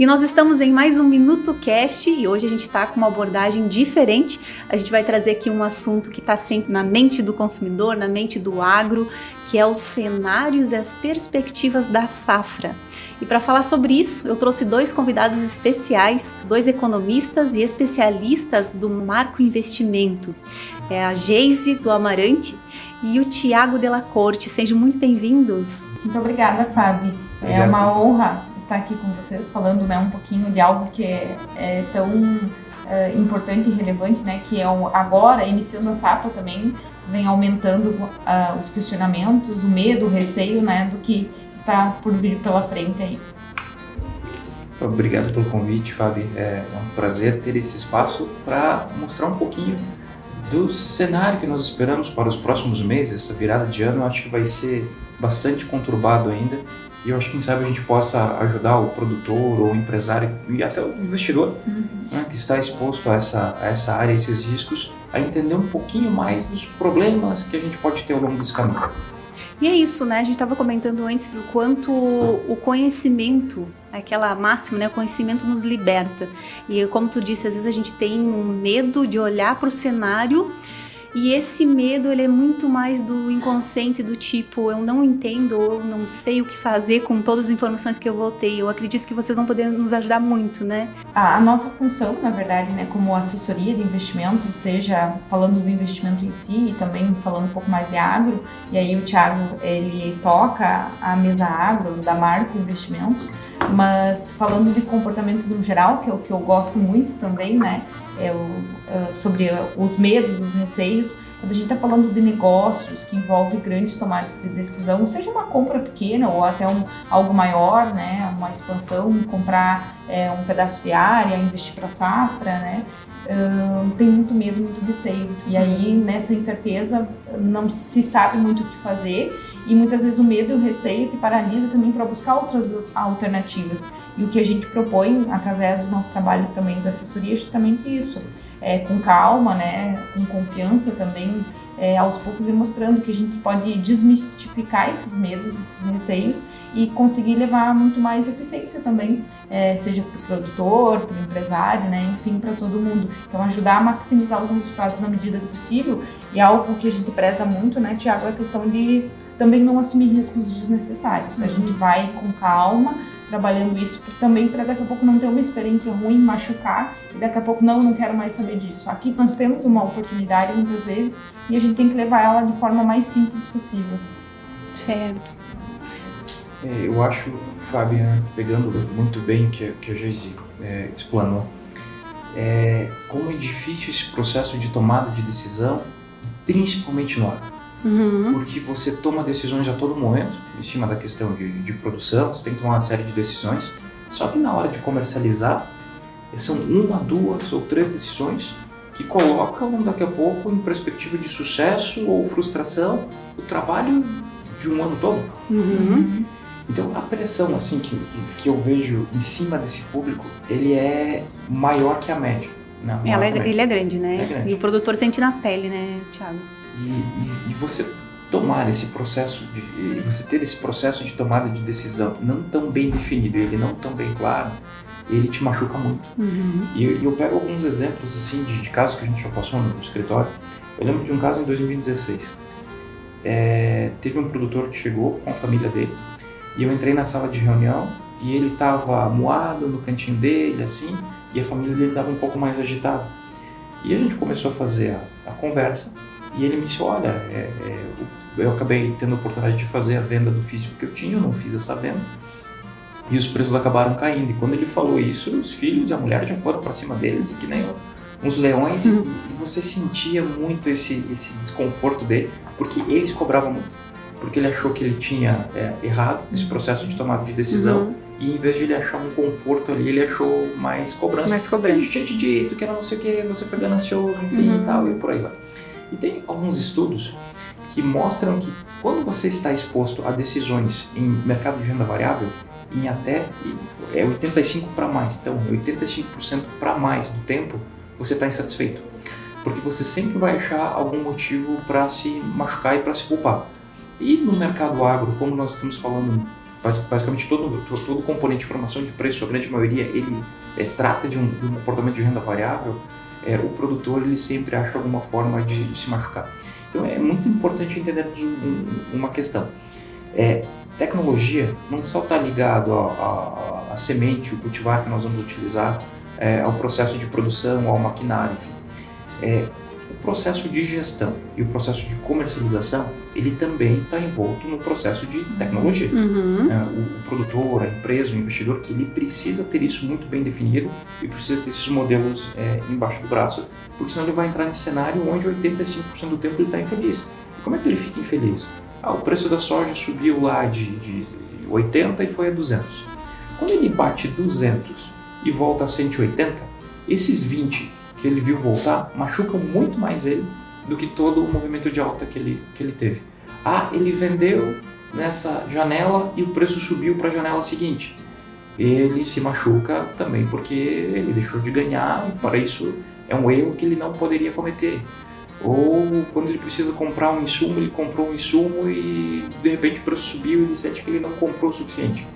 E nós estamos em mais um Minuto Cast e hoje a gente está com uma abordagem diferente. A gente vai trazer aqui um assunto que está sempre na mente do consumidor, na mente do agro, que é os cenários e as perspectivas da safra. E para falar sobre isso, eu trouxe dois convidados especiais, dois economistas e especialistas do Marco Investimento. É a Geise do Amarante e o Tiago Della Corte. Sejam muito bem-vindos. Muito obrigada, Fábio. É uma honra estar aqui com vocês, falando um pouquinho de algo que é tão importante e relevante, que é agora, iniciando a safra também, vem aumentando os questionamentos, o medo, o receio, do que está por vir pela frente aí. Obrigado pelo convite, Fábio. É um prazer ter esse espaço para mostrar um pouquinho do cenário que nós esperamos para os próximos meses. Essa virada de ano eu acho que vai ser bastante conturbado ainda. E eu acho que, quem sabe, a gente possa ajudar o produtor ou o empresário e até o investidor que está exposto a essa área, a esses riscos, a entender um pouquinho mais dos problemas que a gente pode ter ao longo desse caminho. E é isso, A gente estava comentando antes o quanto o conhecimento, aquela máxima, o conhecimento nos liberta. E como tu disse, às vezes a gente tem um medo de olhar para o cenário. E esse medo, ele é muito mais do inconsciente, do tipo, eu não entendo ou eu não sei o que fazer com todas as informações que eu vou ter. Eu acredito que vocês vão poder nos ajudar muito, A nossa função, na verdade, como assessoria de investimento, seja falando do investimento em si e também falando um pouco mais de agro, e aí o Thiago, ele toca a mesa agro da Marco Investimentos, mas falando de comportamento no geral, que é o que eu gosto muito também, sobre os medos, os receios. Quando a gente está falando de negócios que envolvem grandes tomadas de decisão, seja uma compra pequena ou até algo maior, uma expansão, comprar um pedaço de área, investir para a safra, tem muito medo, muito receio. E aí, nessa incerteza, não se sabe muito o que fazer e muitas vezes o medo e o receio te paralisa também para buscar outras alternativas. E o que a gente propõe, através do nosso trabalho também da assessoria, é justamente isso. Com calma, com confiança também, aos poucos ir mostrando que a gente pode desmistificar esses medos, esses receios e conseguir levar muito mais eficiência também, seja para o produtor, para o empresário, enfim, para todo mundo. Então, ajudar a maximizar os resultados na medida do possível. E algo que a gente preza muito, Tiago, é a questão de também não assumir riscos desnecessários. A gente vai com calma, trabalhando isso também para daqui a pouco não ter uma experiência ruim, machucar, e daqui a pouco não quero mais saber disso. Aqui nós temos uma oportunidade muitas vezes e a gente tem que levar ela de forma mais simples possível. Certo. Eu acho, Fábio, pegando muito bem o que a Geise explanou, como é difícil esse processo de tomada de decisão, principalmente no agro. Porque você toma decisões a todo momento, em cima da questão de produção, você tem que tomar uma série de decisões, só que na hora de comercializar, são 1, 2 ou 3 decisões que colocam daqui a pouco em perspectiva de sucesso ou frustração o trabalho de um ano todo. Então a pressão que eu vejo em cima desse público, ele é maior que a média. Ele é grande, É grande. E o produtor sente na pele, Thiago? E você tomar esse processo, você ter esse processo de tomada de decisão não tão bem definido, ele não tão bem claro, ele te machuca muito. E eu pego alguns exemplos de casos que a gente já passou no escritório. Eu lembro de um caso em 2016. Teve um produtor que chegou com a família dele e eu entrei na sala de reunião e ele estava moado no cantinho dele, e a família dele estava um pouco mais agitada. E a gente começou a fazer a conversa. E ele me disse, olha, eu acabei tendo a oportunidade de fazer a venda do físico que eu tinha, eu não fiz essa venda, e os preços acabaram caindo. E quando ele falou isso, os filhos e a mulher já foram para cima deles, que nem uns leões, e você sentia muito esse desconforto dele, porque eles cobravam muito, porque ele achou que ele tinha errado esse processo de tomada de decisão, e em vez de ele achar um conforto ali, ele achou mais cobrança. Ele tinha te dito que era não sei o que, você foi ganancioso, enfim, e tal, e por aí vai. E tem alguns estudos que mostram que quando você está exposto a decisões em mercado de renda variável, em até 85% para mais, então 85% para mais do tempo você está insatisfeito. Porque você sempre vai achar algum motivo para se machucar e para se culpar. E no mercado agro, como nós estamos falando basicamente todo componente de formação de preço, a grande maioria, ele trata de um comportamento de renda variável, o produtor ele sempre acha alguma forma de se machucar. Então é muito importante entendermos uma questão. Tecnologia não só está ligado à semente, o cultivar que nós vamos utilizar, ao processo de produção, ao maquinário, enfim. O processo de gestão e o processo de comercialização, ele também está envolto no processo de tecnologia. O produtor, a empresa, o investidor, ele precisa ter isso muito bem definido e precisa ter esses modelos embaixo do braço, porque senão ele vai entrar nesse cenário onde 85% do tempo ele está infeliz. E como é que ele fica infeliz? O preço da soja subiu lá de 80 e foi a 200. Quando ele bate 200 e volta a 180, esses 20 que ele viu voltar machucam muito mais ele do que todo o movimento de alta que ele teve. Ele vendeu nessa janela e o preço subiu para a janela seguinte. Ele se machuca também porque ele deixou de ganhar e para isso é um erro que ele não poderia cometer. Ou quando ele precisa comprar um insumo, ele comprou um insumo e de repente o preço subiu e ele sente que ele não comprou o suficiente.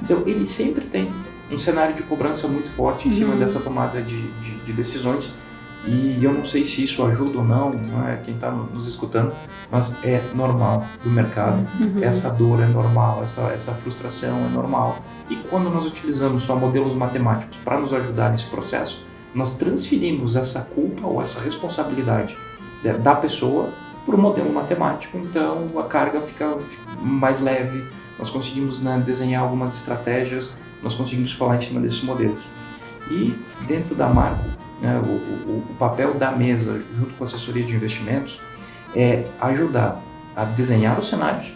Então ele sempre tem um cenário de cobrança muito forte em cima dessa tomada de decisões, e eu não sei se isso ajuda ou não quem está nos escutando, mas é normal do mercado, essa dor é normal, essa frustração é normal, e quando nós utilizamos só modelos matemáticos para nos ajudar nesse processo, nós transferimos essa culpa ou essa responsabilidade da pessoa para o modelo matemático, então a carga fica mais leve, nós conseguimos desenhar algumas estratégias, nós conseguimos falar em cima desses modelos. E dentro da Marco, o papel da mesa, junto com a assessoria de investimentos, é ajudar a desenhar os cenários,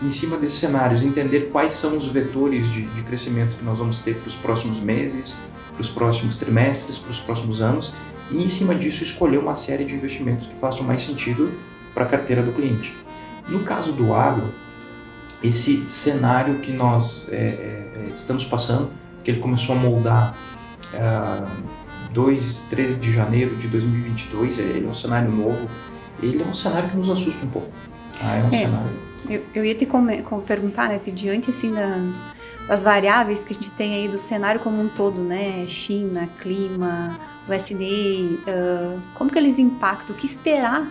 em cima desses cenários, entender quais são os vetores de crescimento que nós vamos ter para os próximos meses, para os próximos trimestres, para os próximos anos, e em cima disso escolher uma série de investimentos que façam mais sentido para a carteira do cliente. No caso do agro, esse cenário que nós estamos passando, que ele começou a moldar 2-3 de janeiro de 2022, ele é um cenário novo, ele é um cenário que nos assusta um pouco. Cenário... Eu ia te perguntar, né, que diante assim das variáveis que a gente tem aí do cenário como um todo, né, China, clima, USD, como que eles impactam, o que esperar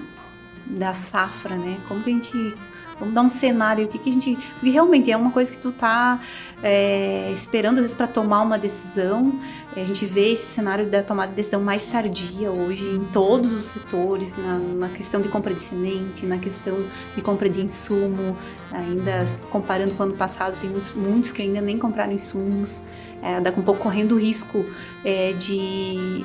da safra, né, como que a gente... Vamos dar um cenário, o que a gente... Porque realmente é uma coisa que tu tá esperando, às vezes, para tomar uma decisão. A gente vê esse cenário da tomada de decisão mais tardia hoje em todos os setores, na questão de compra de semente, na questão de compra de insumo. Ainda comparando com o ano passado, tem muitos que ainda nem compraram insumos. Dá um pouco correndo o risco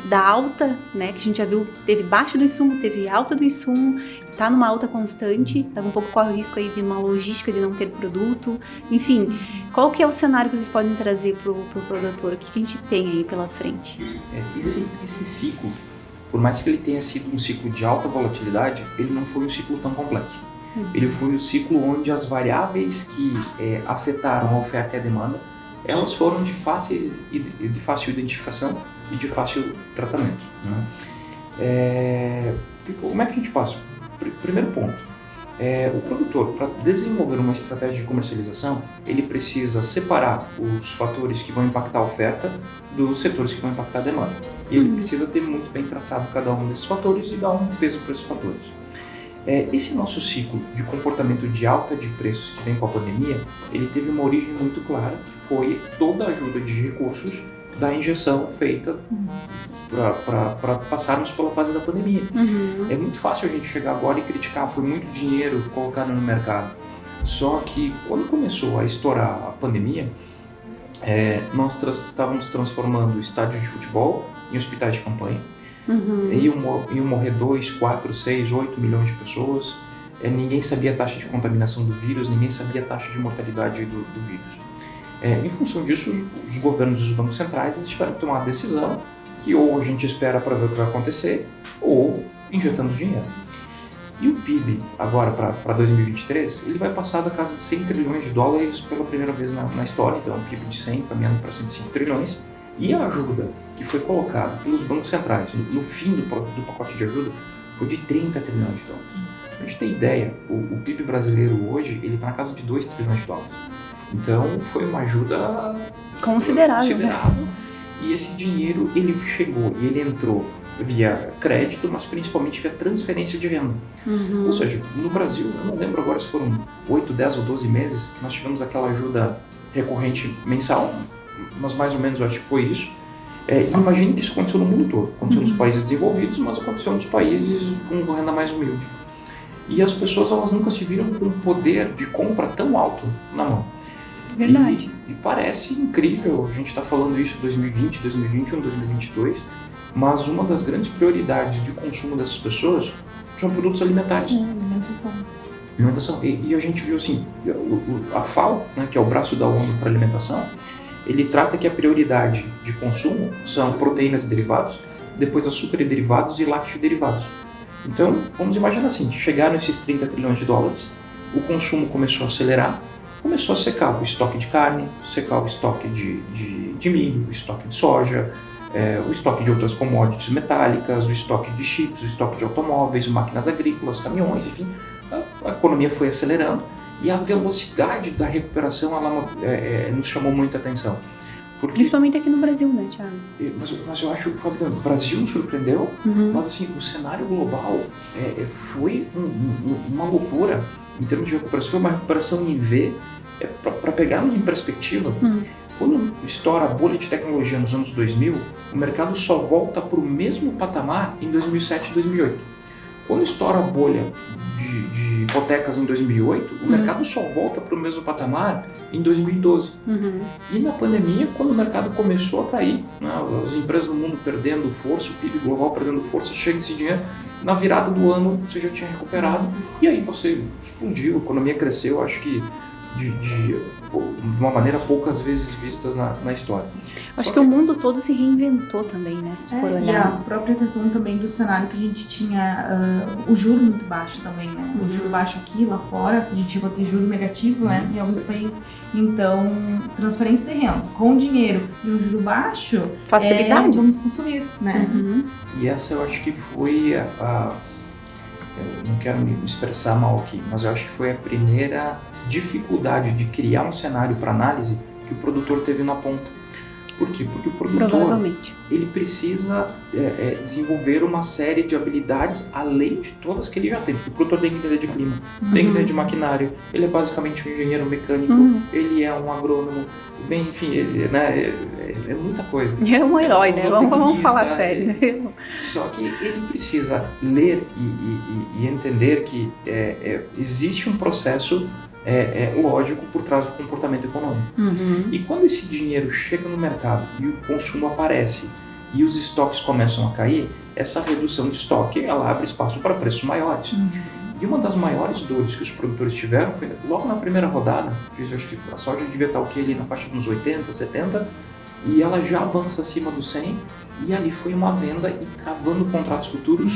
da alta, né, que a gente já viu, teve baixa do insumo, teve alta do insumo, está numa alta constante, dá um pouco corre o risco aí de uma logística de não ter produto. Enfim, qual que é o cenário que vocês podem trazer para o produtor? O que a gente tem aí pela frente? Esse ciclo, por mais que ele tenha sido um ciclo de alta volatilidade, ele não foi um ciclo tão complexo. Ele foi um ciclo onde as variáveis que afetaram a oferta e a demanda, elas foram de fácil identificação e de fácil tratamento, né? Como é que a gente passa? Primeiro ponto, o produtor, para desenvolver uma estratégia de comercialização, ele precisa separar os fatores que vão impactar a oferta dos setores que vão impactar a demanda. E ele precisa ter muito bem traçado cada um desses fatores e dar um peso para esses fatores. Esse nosso ciclo de comportamento de alta de preços que vem com a pandemia, ele teve uma origem muito clara, que foi toda a ajuda de recursos da injeção feita para passarmos pela fase da pandemia. É muito fácil a gente chegar agora e criticar, foi muito dinheiro colocado no mercado. Só que quando começou a estourar a pandemia, nós estávamos transformando estádios de futebol em hospitais de campanha. Iam morrer 2, 4, 6, 8 milhões de pessoas. Ninguém sabia a taxa de contaminação do vírus, ninguém sabia a taxa de mortalidade do vírus. Em função disso, os governos e os bancos centrais eles tiveram que tomar uma decisão que ou a gente espera para ver o que vai acontecer, ou injetamos dinheiro. E o PIB, agora para 2023, ele vai passar da casa de 100 trilhões de dólares pela primeira vez na história, então um PIB de 100 caminhando para 105 trilhões, e a ajuda que foi colocada pelos bancos centrais no fim do pacote de ajuda foi de 30 trilhões de dólares. Pra gente ter ideia, o PIB brasileiro hoje, ele está na casa de 2 trilhões de dólares. Então, foi uma ajuda considerável. Né? E esse dinheiro, ele chegou e ele entrou via crédito, mas principalmente via transferência de renda. Ou seja, no Brasil, eu não lembro agora se foram 8, 10 ou 12 meses que nós tivemos aquela ajuda recorrente mensal, mas mais ou menos eu acho que foi isso. Imagine que isso aconteceu no mundo todo. Aconteceu nos países desenvolvidos, mas aconteceu nos países com renda mais humilde. E as pessoas, elas nunca se viram com um poder de compra tão alto na mão. Verdade. E parece incrível, a gente está falando isso em 2020, 2021, 2022, mas uma das grandes prioridades de consumo dessas pessoas são produtos alimentares. Alimentação. E a gente viu assim, a FAO, né, que é o braço da ONU para alimentação, ele trata que a prioridade de consumo são proteínas e derivados, depois açúcar e derivados e lácteo e derivados. Então, vamos imaginar assim, chegaram esses 30 trilhões de dólares, o consumo começou a acelerar, começou a secar o estoque de carne, secar o estoque de milho, o estoque de soja, o estoque de outras commodities metálicas, o estoque de chips, o estoque de automóveis, máquinas agrícolas, caminhões, enfim. A economia foi acelerando e a velocidade da recuperação ela nos chamou muita atenção. Porque, principalmente aqui no Brasil, né, Thiago? Mas eu acho que o Brasil nos surpreendeu, mas assim, o cenário global foi uma loucura em termos de recuperação. Foi uma recuperação em V, para pegarmos em perspectiva. Quando estoura a bolha de tecnologia nos anos 2000, o mercado só volta para o mesmo patamar em 2007 e 2008. Quando estoura a bolha de hipotecas em 2008, o mercado só volta para o mesmo patamar em 2012. E na pandemia, quando o mercado começou a cair, né, as empresas no mundo perdendo força, o PIB global perdendo força, chega esse dinheiro, na virada do ano você já tinha recuperado, e aí você explodiu, a economia cresceu, acho que de uma maneira poucas vezes vistas na história. Acho que o mundo todo se reinventou também, né? Se for olhar. E a própria questão também do cenário que a gente tinha, o juro muito baixo também, né? O juro baixo aqui, lá fora, a gente chegou a ter juro negativo, né? Em alguns países. Então, transferência de renda com dinheiro e um juro baixo, facilidades. Vamos consumir, né? E essa eu acho que foi eu não quero me expressar mal aqui, mas eu acho que foi a primeira dificuldade de criar um cenário para análise que o produtor teve na ponta. Por quê? Porque o produtor ele precisa desenvolver uma série de habilidades além de todas que ele já tem. Porque o produtor tem que entender de clima, tem que entender de maquinário, ele é basicamente um engenheiro mecânico, ele é um agrônomo, bem, enfim, ele, né, é muita coisa. É um herói, né? Vamos falar sério. Né? Só que ele precisa ler e entender que existe um processo lógico por trás do comportamento econômico. E quando esse dinheiro chega no mercado e o consumo aparece e os estoques começam a cair, essa redução de estoque ela abre espaço para preços maiores. E uma das maiores dores que os produtores tiveram foi logo na primeira rodada, que eu acho que a soja devia estar ali na faixa dos 80, 70, e ela já avança acima dos 100, e ali foi uma venda e travando contratos futuros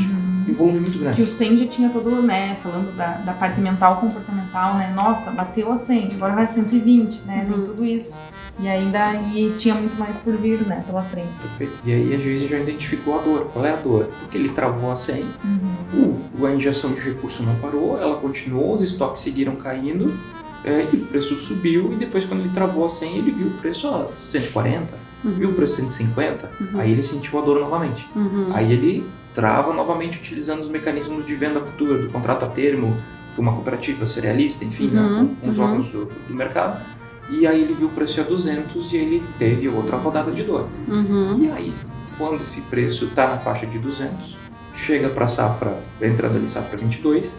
em volume muito grande. Que o 100 já tinha todo, né, falando da parte mental, comportamental, né, nossa, bateu a 100, agora vai a 120, né, tem tudo isso. E tinha muito mais por vir, né, pela frente. Perfeito. E aí a juíza já identificou a dor. Qual é a dor? Porque ele travou a 100, a injeção de recurso não parou, ela continuou, os estoques seguiram caindo, e o preço subiu, e depois quando ele travou a 100, ele viu o preço a 140, viu o preço a 150, aí ele sentiu a dor novamente. Aí ele trava novamente utilizando os mecanismos de venda futura, do contrato a termo, com uma cooperativa cerealista, enfim, né, com os órgãos do mercado. E aí ele viu o preço a 200 e ele teve outra rodada de dor. E aí, quando esse preço está na faixa de 200, chega para a safra, entrando ali safra 22,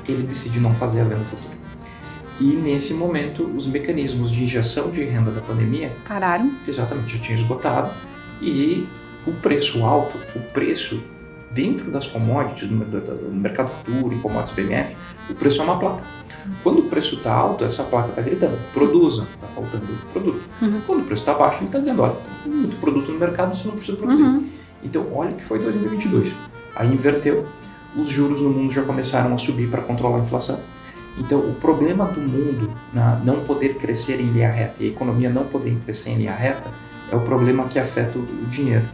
ele decide não fazer a venda futura. E nesse momento, os mecanismos de injeção de renda da pandemia... pararam. Exatamente, já tinham esgotado. E o preço alto, o preço dentro das commodities, no mercado futuro e commodities BMF, o preço é uma placa. Quando o preço está alto, essa placa está gritando, produza, está faltando produto. Quando o preço está baixo, ele está dizendo, olha, tem muito produto no mercado, você não precisa produzir. Então, olha que foi 2022. Aí inverteu, os juros no mundo já começaram a subir para controlar a inflação. Então, o problema do mundo não poder crescer em linha reta e a economia não poder crescer em linha reta é o problema que afeta o dinheiro.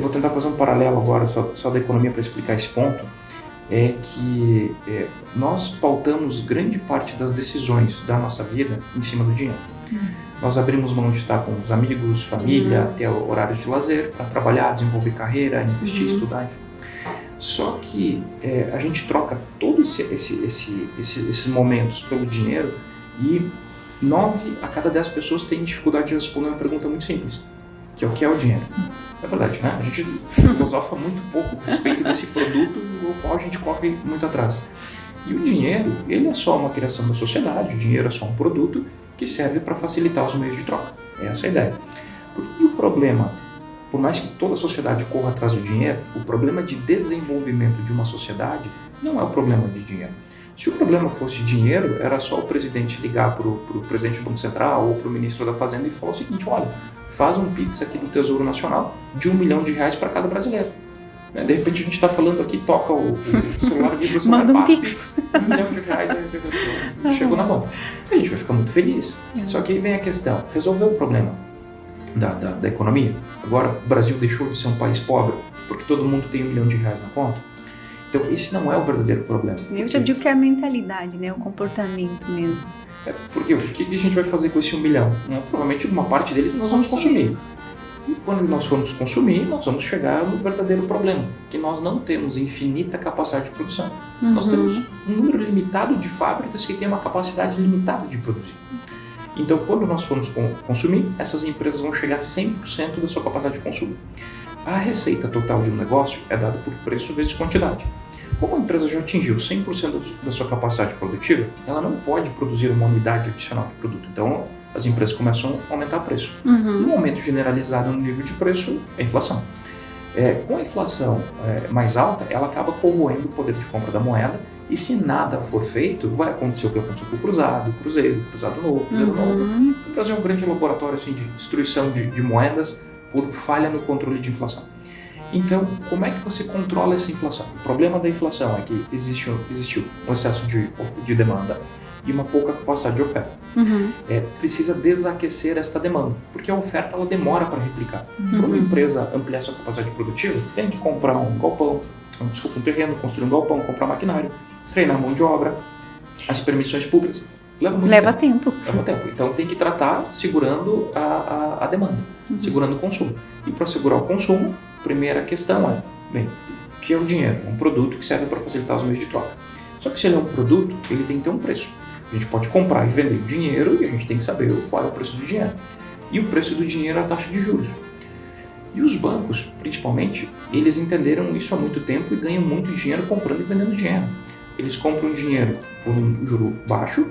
Vou tentar fazer um paralelo agora só da economia para explicar esse ponto. é que nós pautamos grande parte das decisões da nossa vida em cima do dinheiro. Nós abrimos mão de estar com os amigos, família, ter horários de lazer, para trabalhar, desenvolver carreira, investir, estudar, enfim. Só que a gente troca todos esses momentos pelo dinheiro e 9 a cada 10 pessoas têm dificuldade de responder uma pergunta muito simples, que é o que é o dinheiro. É verdade, né? A gente filosofa muito pouco a respeito desse produto no qual a gente corre muito atrás. E o dinheiro, ele é só uma criação da sociedade, o dinheiro é só um produto que serve para facilitar os meios de troca. Essa é a ideia. E o problema, por mais que toda a sociedade corra atrás do dinheiro, o problema de desenvolvimento de uma sociedade não é o problema de dinheiro. Se o problema fosse dinheiro, era só o presidente ligar para o presidente do Banco Central ou para o ministro da Fazenda e falar o seguinte: olha, faz um Pix aqui do Tesouro Nacional de R$1 milhão para cada brasileiro. De repente a gente está falando aqui, toca o celular de você manda um Pix. R$1 milhão chegou na mão. A gente vai ficar muito feliz. Só que aí vem a questão: resolveu o problema da economia? Agora o Brasil deixou de ser um país pobre porque todo mundo tem R$1 milhão na conta? Então, esse não é o verdadeiro problema. Eu já digo que é a mentalidade, né? O comportamento mesmo. Porque o que a gente vai fazer com esse 1 milhão? Provavelmente uma parte deles nós vamos consumir. E quando nós formos consumir, nós vamos chegar no verdadeiro problema, que nós não temos infinita capacidade de produção. Nós temos um número limitado de fábricas que têm uma capacidade limitada de produzir. Então, quando nós formos consumir, essas empresas vão chegar a 100% da sua capacidade de consumo. A receita total de um negócio é dada por preço vezes quantidade. Como a empresa já atingiu 100% da sua capacidade produtiva, ela não pode produzir uma unidade adicional de produto. Então, as empresas começam a aumentar o preço. Um aumento generalizado no nível de preço é a inflação. Com a inflação mais alta, ela acaba corroendo o poder de compra da moeda, e se nada for feito, vai acontecer o que aconteceu com o Cruzado Novo, Cruzeiro Novo. O Brasil é um grande laboratório assim, de destruição de moedas por falha no controle de inflação. Então, como é que você controla essa inflação? O problema da inflação é que existiu um excesso de demanda e uma pouca capacidade de oferta. Precisa desaquecer esta demanda, porque a oferta ela demora para replicar. Para uma empresa ampliar sua capacidade produtiva, tem que comprar um terreno, construir um galpão, comprar maquinário, treinar mão de obra, as permissões públicas. Leva tempo. Então tem que tratar segurando a demanda, segurando o consumo. E para segurar o consumo, a primeira questão o que é o dinheiro? É um produto que serve para facilitar os meios de troca. Só que se ele é um produto, ele tem que ter um preço. A gente pode comprar e vender dinheiro e a gente tem que saber qual é o preço do dinheiro. E o preço do dinheiro é a taxa de juros. E os bancos, principalmente, eles entenderam isso há muito tempo e ganham muito dinheiro comprando e vendendo dinheiro. Eles compram dinheiro por um juro baixo,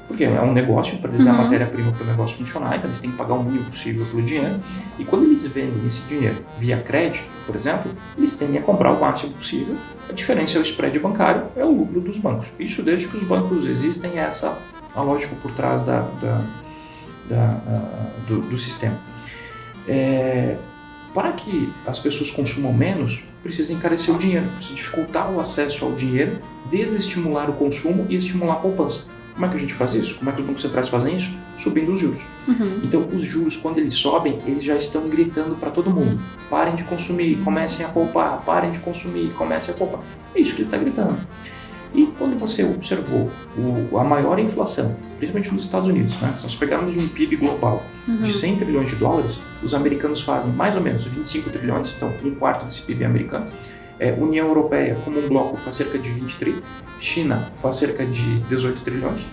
porque é um negócio, para eles é a matéria-prima para o negócio funcionar, então eles têm que pagar o mínimo possível pelo dinheiro. E quando eles vendem esse dinheiro via crédito, por exemplo, eles tendem a comprar o máximo possível. A diferença é o spread bancário, é o lucro dos bancos. Isso desde que os bancos existem, essa a lógica por trás do sistema. Para que as pessoas consumam menos, precisa encarecer o dinheiro, precisa dificultar o acesso ao dinheiro, desestimular o consumo e estimular a poupança. Como é que a gente faz isso? Como é que os bancos centrais fazem isso? Subindo os juros. Então, os juros, quando eles sobem, eles já estão gritando para todo mundo: parem de consumir, comecem a poupar, parem de consumir, comecem a poupar. É isso que ele está gritando. E quando você observou a maior inflação, principalmente nos Estados Unidos, né? Se nós pegarmos um PIB global de 100 trilhões de dólares, os americanos fazem mais ou menos 25 trilhões, então um quarto desse PIB é americano. União Europeia, como um bloco, faz cerca de 20 trilhões, China faz cerca de 18 trilhões,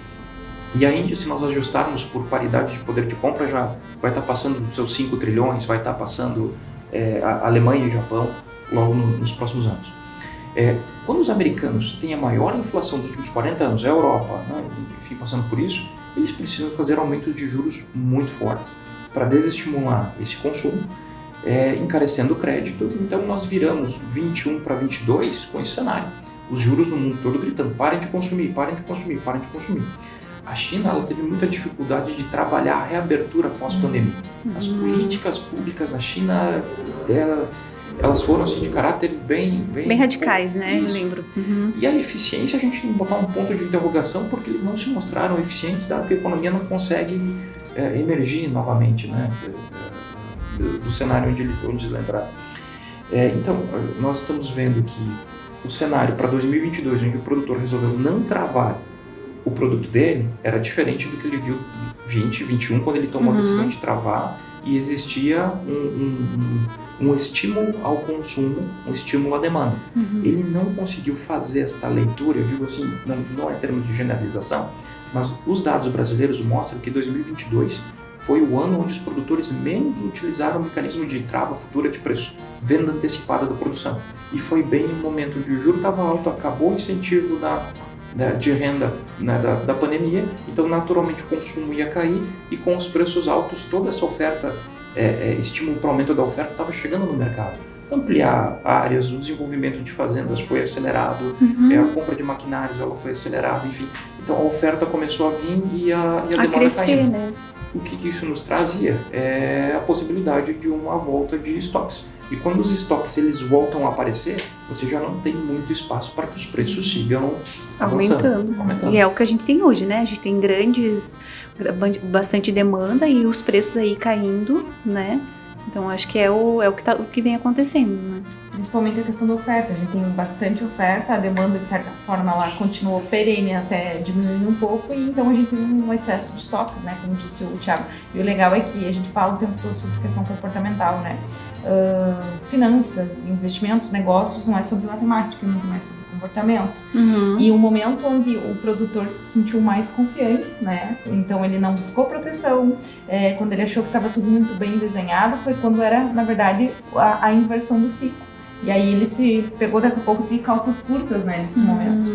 e a Índia, se nós ajustarmos por paridade de poder de compra, já vai estar passando dos seus 5 trilhões, vai estar passando a Alemanha e o Japão logo nos próximos anos. Quando os americanos têm a maior inflação dos últimos 40 anos, a Europa, né, enfim, passando por isso, eles precisam fazer aumentos de juros muito fortes para desestimular esse consumo, encarecendo o crédito. Então nós viramos 21 para 22 com esse cenário. Os juros no mundo todo gritando: parem de consumir, parem de consumir, parem de consumir. A China ela teve muita dificuldade de trabalhar a reabertura pós-pandemia. As políticas públicas na China, elas foram assim, de caráter bem radicais, né? Eu lembro. E a eficiência, a gente tem que botar um ponto de interrogação, porque eles não se mostraram eficientes, dado que a economia não consegue emergir novamente, né, do cenário onde eles entraram. Então, nós estamos vendo que o cenário para 2022, onde o produtor resolveu não travar o produto dele, era diferente do que ele viu em 2021, quando ele tomou a decisão de travar e existia um estímulo ao consumo, um estímulo à demanda. Ele não conseguiu fazer esta leitura, eu digo assim, não é em termos de generalização, mas os dados brasileiros mostram que 2022 foi o ano onde os produtores menos utilizaram o mecanismo de trava futura de preço, venda antecipada da produção. E foi bem no momento onde o juro estava alto, acabou o incentivo de renda, né, da pandemia, então naturalmente o consumo ia cair e com os preços altos toda essa oferta, estímulo para o aumento da oferta estava chegando no mercado. Ampliar áreas, o desenvolvimento de fazendas foi acelerado, a compra de maquinários ela foi acelerada, enfim. Então a oferta começou a vir e a demanda crescer, caindo. né? O que isso nos trazia é a possibilidade de uma volta de estoques. E quando os estoques eles voltam a aparecer, você já não tem muito espaço para que os preços sigam aumentando. E é o que a gente tem hoje, né? A gente tem bastante demanda e os preços aí caindo, né? Então acho que é o que vem acontecendo, né? Principalmente a questão da oferta. A gente tem bastante oferta, a demanda de certa forma ela continuou perene até diminuindo um pouco e então a gente tem um excesso de estoques, né? Como disse o Thiago. E o legal é que a gente fala o tempo todo sobre questão comportamental, né? Finanças, investimentos, negócios não é sobre matemática, muito mais sobre comportamento. E o momento onde o produtor se sentiu mais confiante, né? Então ele não buscou proteção, quando ele achou que estava tudo muito bem desenhado, foi quando era, na verdade, a inversão do ciclo. E aí ele se pegou daqui a pouco de calças curtas, né, nesse momento.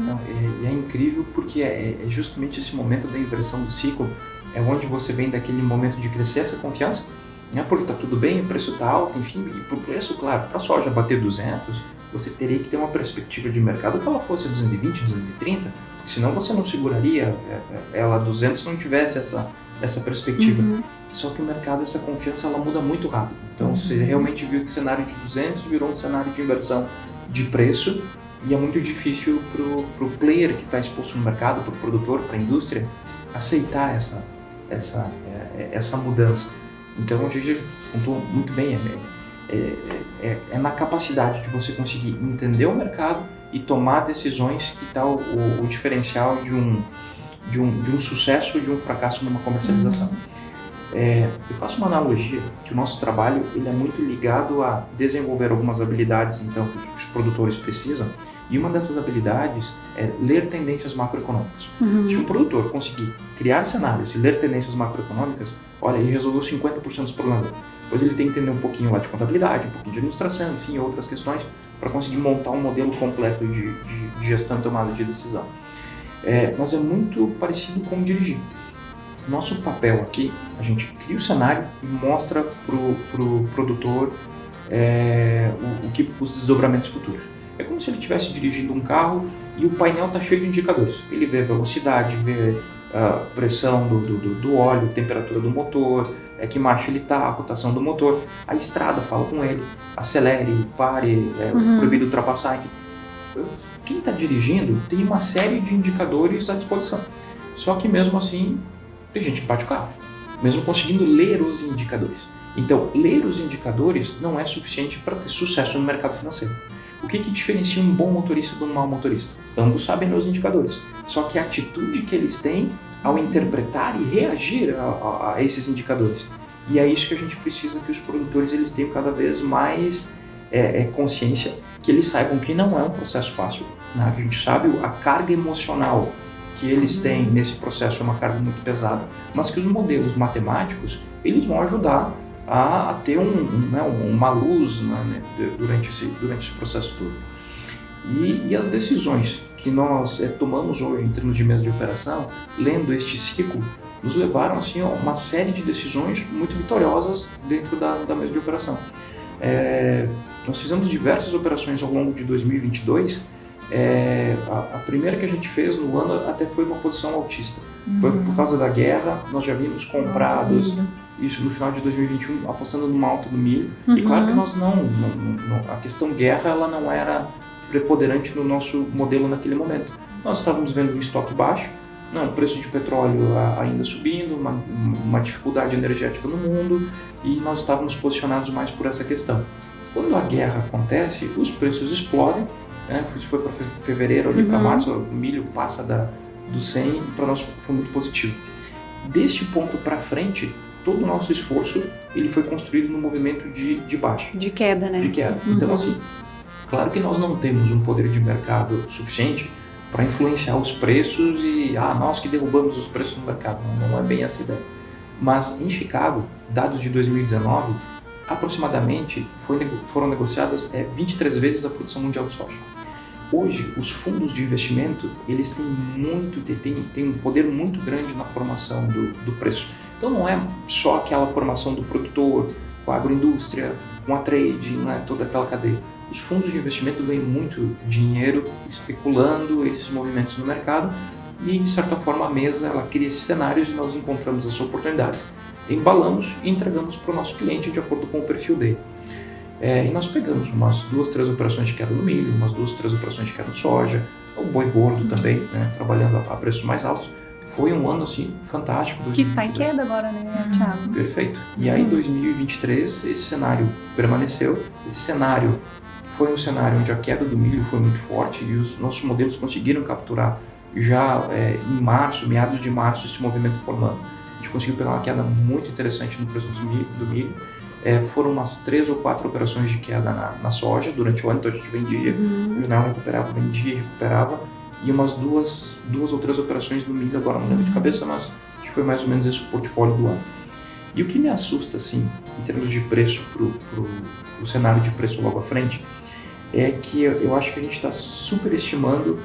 Não, é incrível porque é justamente esse momento da inversão do ciclo, é onde você vem daquele momento de crescer essa confiança, né, porque está tudo bem, o preço está alto, enfim, e por preço, claro, para a soja bater 200, você teria que ter uma perspectiva de mercado que ela fosse 220, 230, porque senão você não seguraria ela a 200 se não tivesse essa perspectiva. Só que o mercado, essa confiança, ela muda muito rápido. Então, você realmente viu que o cenário de 200 virou um cenário de inversão de preço e é muito difícil para o player que está exposto no mercado, para o produtor, para a indústria, aceitar essa mudança. Então, a gente contou muito bem, é na capacidade de você conseguir entender o mercado e tomar decisões que está o diferencial de um sucesso e de um fracasso numa comercialização. Eu faço uma analogia que o nosso trabalho ele é muito ligado a desenvolver algumas habilidades então, que os produtores precisam, e uma dessas habilidades é ler tendências macroeconômicas. Se um produtor conseguir criar cenários e ler tendências macroeconômicas, olha, ele resolveu 50% dos problemas dele. Depois ele tem que entender um pouquinho lá de contabilidade, um pouquinho de administração, enfim, outras questões, para conseguir montar um modelo completo de gestão e tomada de decisão. Mas é muito parecido com dirigir. Nosso papel aqui, a gente cria o cenário e mostra para o produtor os desdobramentos futuros. É como se ele estivesse dirigindo um carro e o painel está cheio de indicadores. Ele vê a velocidade, vê a pressão do óleo, temperatura do motor, que marcha ele está, a rotação do motor. A estrada fala com ele, acelere, pare, proibido ultrapassar, enfim. Quem está dirigindo tem uma série de indicadores à disposição. Só que mesmo assim, tem gente que bate o carro, mesmo conseguindo ler os indicadores. Então, ler os indicadores não é suficiente para ter sucesso no mercado financeiro. O que diferencia um bom motorista de um mau motorista? Ambos sabem ler os indicadores, só que a atitude que eles têm ao interpretar e reagir a esses indicadores. E é isso que a gente precisa que os produtores eles tenham cada vez mais consciência, que eles saibam que não é um processo fácil, né? A gente sabe a carga emocional que eles têm nesse processo é uma carga muito pesada, mas que os modelos matemáticos eles vão ajudar a ter uma luz, né, durante esse processo todo. E as decisões que nós tomamos hoje em termos de mesa de operação, lendo este ciclo, nos levaram assim, a uma série de decisões muito vitoriosas dentro da mesa de operação. Nós fizemos diversas operações ao longo de 2022. A primeira que a gente fez no ano até foi uma posição altista. Foi por causa da guerra, nós já vimos comprados, isso no final de 2021, apostando numa alta do milho. E claro que nós a questão guerra ela não era preponderante no nosso modelo naquele momento. Nós estávamos vendo um estoque baixo, o preço de petróleo ainda subindo, uma dificuldade energética no mundo, e nós estávamos posicionados mais por essa questão. Quando a guerra acontece, os preços explodem né? Se foi para fevereiro ali para março, o milho passa do 100, para nós foi muito positivo. Deste ponto para frente, todo o nosso esforço ele foi construído no movimento de baixa. De queda, né? De queda. Então, assim, claro que nós não temos um poder de mercado suficiente para influenciar os preços e, nós que derrubamos os preços no mercado. Não é bem essa ideia. Mas em Chicago, dados de 2019, aproximadamente foram negociadas 23 vezes a produção mundial de soja. Hoje, os fundos de investimento, eles têm um poder muito grande na formação do preço. Então não é só aquela formação do produtor, com a agroindústria, com a trade, né, toda aquela cadeia. Os fundos de investimento ganham muito dinheiro especulando esses movimentos no mercado e, de certa forma, a mesa ela cria esses cenários e nós encontramos as oportunidades, embalamos e entregamos para o nosso cliente de acordo com o perfil dele. E nós pegamos umas 2, 3 operações de queda no milho, umas 2, 3 operações de queda no soja, o boi gordo também, né, trabalhando a preços mais altos. Foi um ano assim fantástico. 2023. Que está em queda agora, né, Thiago? Perfeito. E aí em 2023 esse cenário permaneceu. Esse cenário foi um cenário onde a queda do milho foi muito forte e os nossos modelos conseguiram capturar já em março, meados de março, esse movimento formando. A gente conseguiu pegar uma queda muito interessante no preço do milho. Foram umas 3 ou 4 operações de queda na soja durante o ano, então a gente vendia, o jornal recuperava, vendia, recuperava, e umas 2 ou 3 operações no milho, agora não lembro de cabeça, mas acho que foi mais ou menos esse o portfólio do ano. E o que me assusta, assim, em termos de preço, pro cenário de preço logo à frente, é que eu acho que a gente está superestimando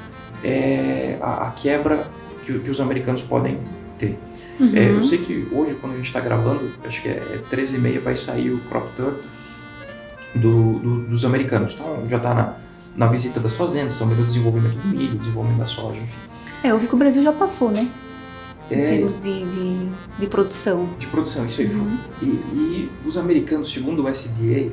a quebra que os americanos podem ter. Eu sei que hoje, quando a gente está gravando, acho que 13h30 vai sair o crop tour dos americanos. Então já está na visita das fazendas, estão vendo o desenvolvimento do milho, o desenvolvimento da soja, enfim. Eu vi que o Brasil já passou, né? Em termos de produção. De produção, isso aí foi. E os americanos, segundo o USDA,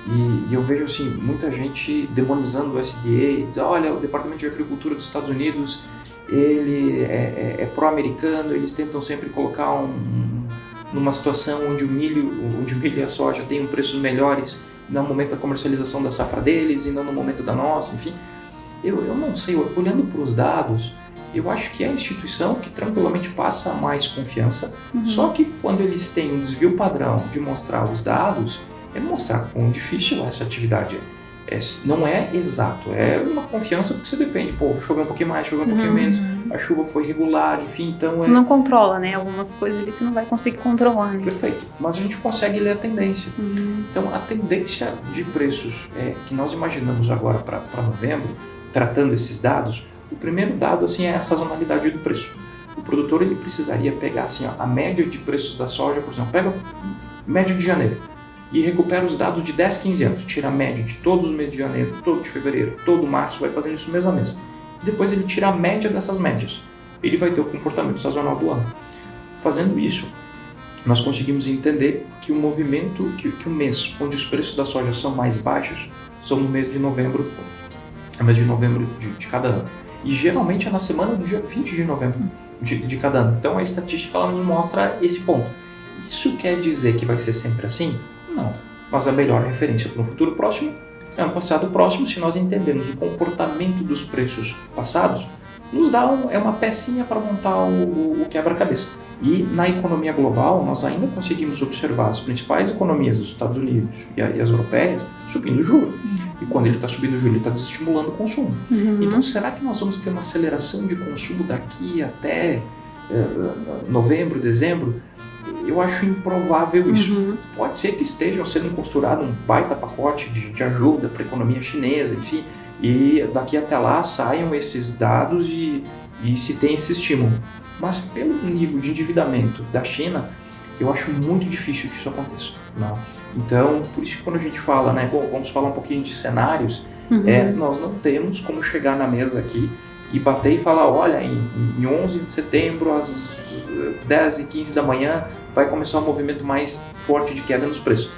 e eu vejo assim, muita gente demonizando o USDA, diz, olha, o Departamento de Agricultura dos Estados Unidos, ele é pró-americano, eles tentam sempre colocar numa situação onde o milho e a soja têm preços melhores no momento da comercialização da safra deles e não no momento da nossa, enfim. Eu não sei, olhando para os dados, eu acho que é a instituição que tranquilamente passa mais confiança, só que quando eles têm um desvio padrão de mostrar os dados, é mostrar quão difícil essa atividade é. Não é exato, é uma confiança porque você depende, choveu um pouquinho mais, choveu um pouquinho menos, a chuva foi regular, enfim, então... Tu não controla, né? Algumas coisas ali tu não vai conseguir controlar, né? Perfeito, mas a gente consegue ler a tendência. Então, a tendência de preços que nós imaginamos agora para novembro, tratando esses dados, o primeiro dado assim, é a sazonalidade do preço. O produtor ele precisaria pegar assim, a média de preços da soja, por exemplo, pega a média de janeiro, e recupera os dados de 10, 15 anos. Tira a média de todos os meses de janeiro, todo de fevereiro, todo março, vai fazendo isso mês a mês. Depois ele tira a média dessas médias. Ele vai ter o comportamento sazonal do ano. Fazendo isso, nós conseguimos entender que o movimento, que o mês onde os preços da soja são mais baixos, são no mês de novembro, de cada ano. E geralmente é na semana do dia 20 de novembro de cada ano. Então a estatística ela nos mostra esse ponto. Isso quer dizer que vai ser sempre assim? Não, mas a melhor referência para um futuro próximo é um passado próximo. Se nós entendermos o comportamento dos preços passados, nos dá uma pecinha para montar o quebra-cabeça. E na economia global, nós ainda conseguimos observar as principais economias dos Estados Unidos e as europeias subindo o juro. E quando ele está subindo o juro, ele está desestimulando o consumo. Então, será que nós vamos ter uma aceleração de consumo daqui até novembro, dezembro? Eu acho improvável isso. Pode ser que estejam sendo costurado um baita pacote de ajuda para a economia chinesa, enfim, e daqui até lá saiam esses dados e se tem esse estímulo. Mas pelo nível de endividamento da China, eu acho muito difícil que isso aconteça. Não. Então, por isso que quando a gente fala, né, vamos falar um pouquinho de cenários, nós não temos como chegar na mesa aqui e bater e falar, olha, em 11 de setembro, às 10h15 da manhã, vai começar um movimento mais forte de queda nos preços.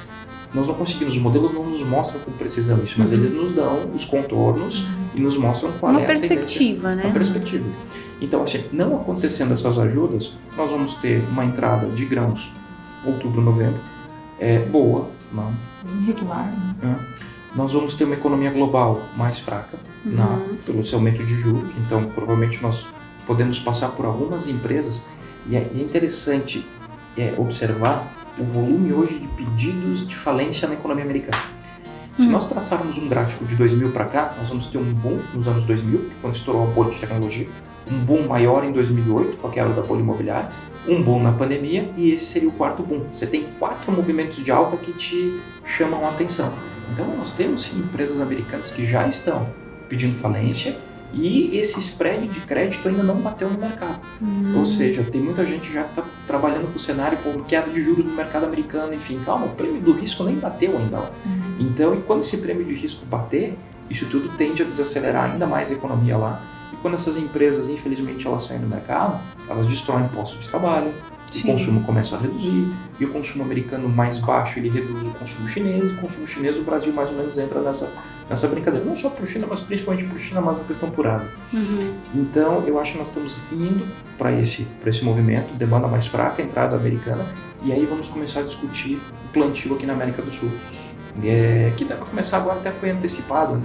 Nós não conseguimos, os modelos não nos mostram com precisão isso, mas eles nos dão os contornos e nos mostram qual é a perspectiva, né? Uma perspectiva. Então, assim, não acontecendo essas ajudas, nós vamos ter uma entrada de grãos outubro, novembro, boa, não? Irregular, né? nós vamos ter uma economia global mais fraca pelo seu aumento de juros, então provavelmente nós podemos passar por algumas empresas, e é interessante observar o volume hoje de pedidos de falência na economia americana. Se nós traçarmos um gráfico de 2000 para cá, nós vamos ter um boom nos anos 2000, quando estourou a bolha de tecnologia, um boom maior em 2008, com a quebra da bolha imobiliária, um boom na pandemia, e esse seria o quarto boom. Você tem 4 movimentos de alta que te chamam a atenção. Então nós temos sim, empresas americanas que já estão pedindo falência, e esse spread de crédito ainda não bateu no mercado. Ou seja, tem muita gente já que está trabalhando com o cenário por queda de juros no mercado americano, enfim, calma, o prêmio do risco nem bateu ainda. Então, e quando esse prêmio de risco bater, isso tudo tende a desacelerar ainda mais a economia lá. E quando essas empresas, infelizmente, elas saem do mercado, elas destroem postos de trabalho, o consumo começa a reduzir, e o consumo americano mais baixo, ele reduz o consumo chinês, e o consumo chinês, o Brasil mais ou menos entra nessa brincadeira. Não só para a China, mas principalmente para a China, mas a questão por Ásia. Então, eu acho que nós estamos indo para esse movimento, demanda mais fraca, entrada americana, e aí vamos começar a discutir o plantio aqui na América do Sul. Que deve começar agora, até foi antecipado.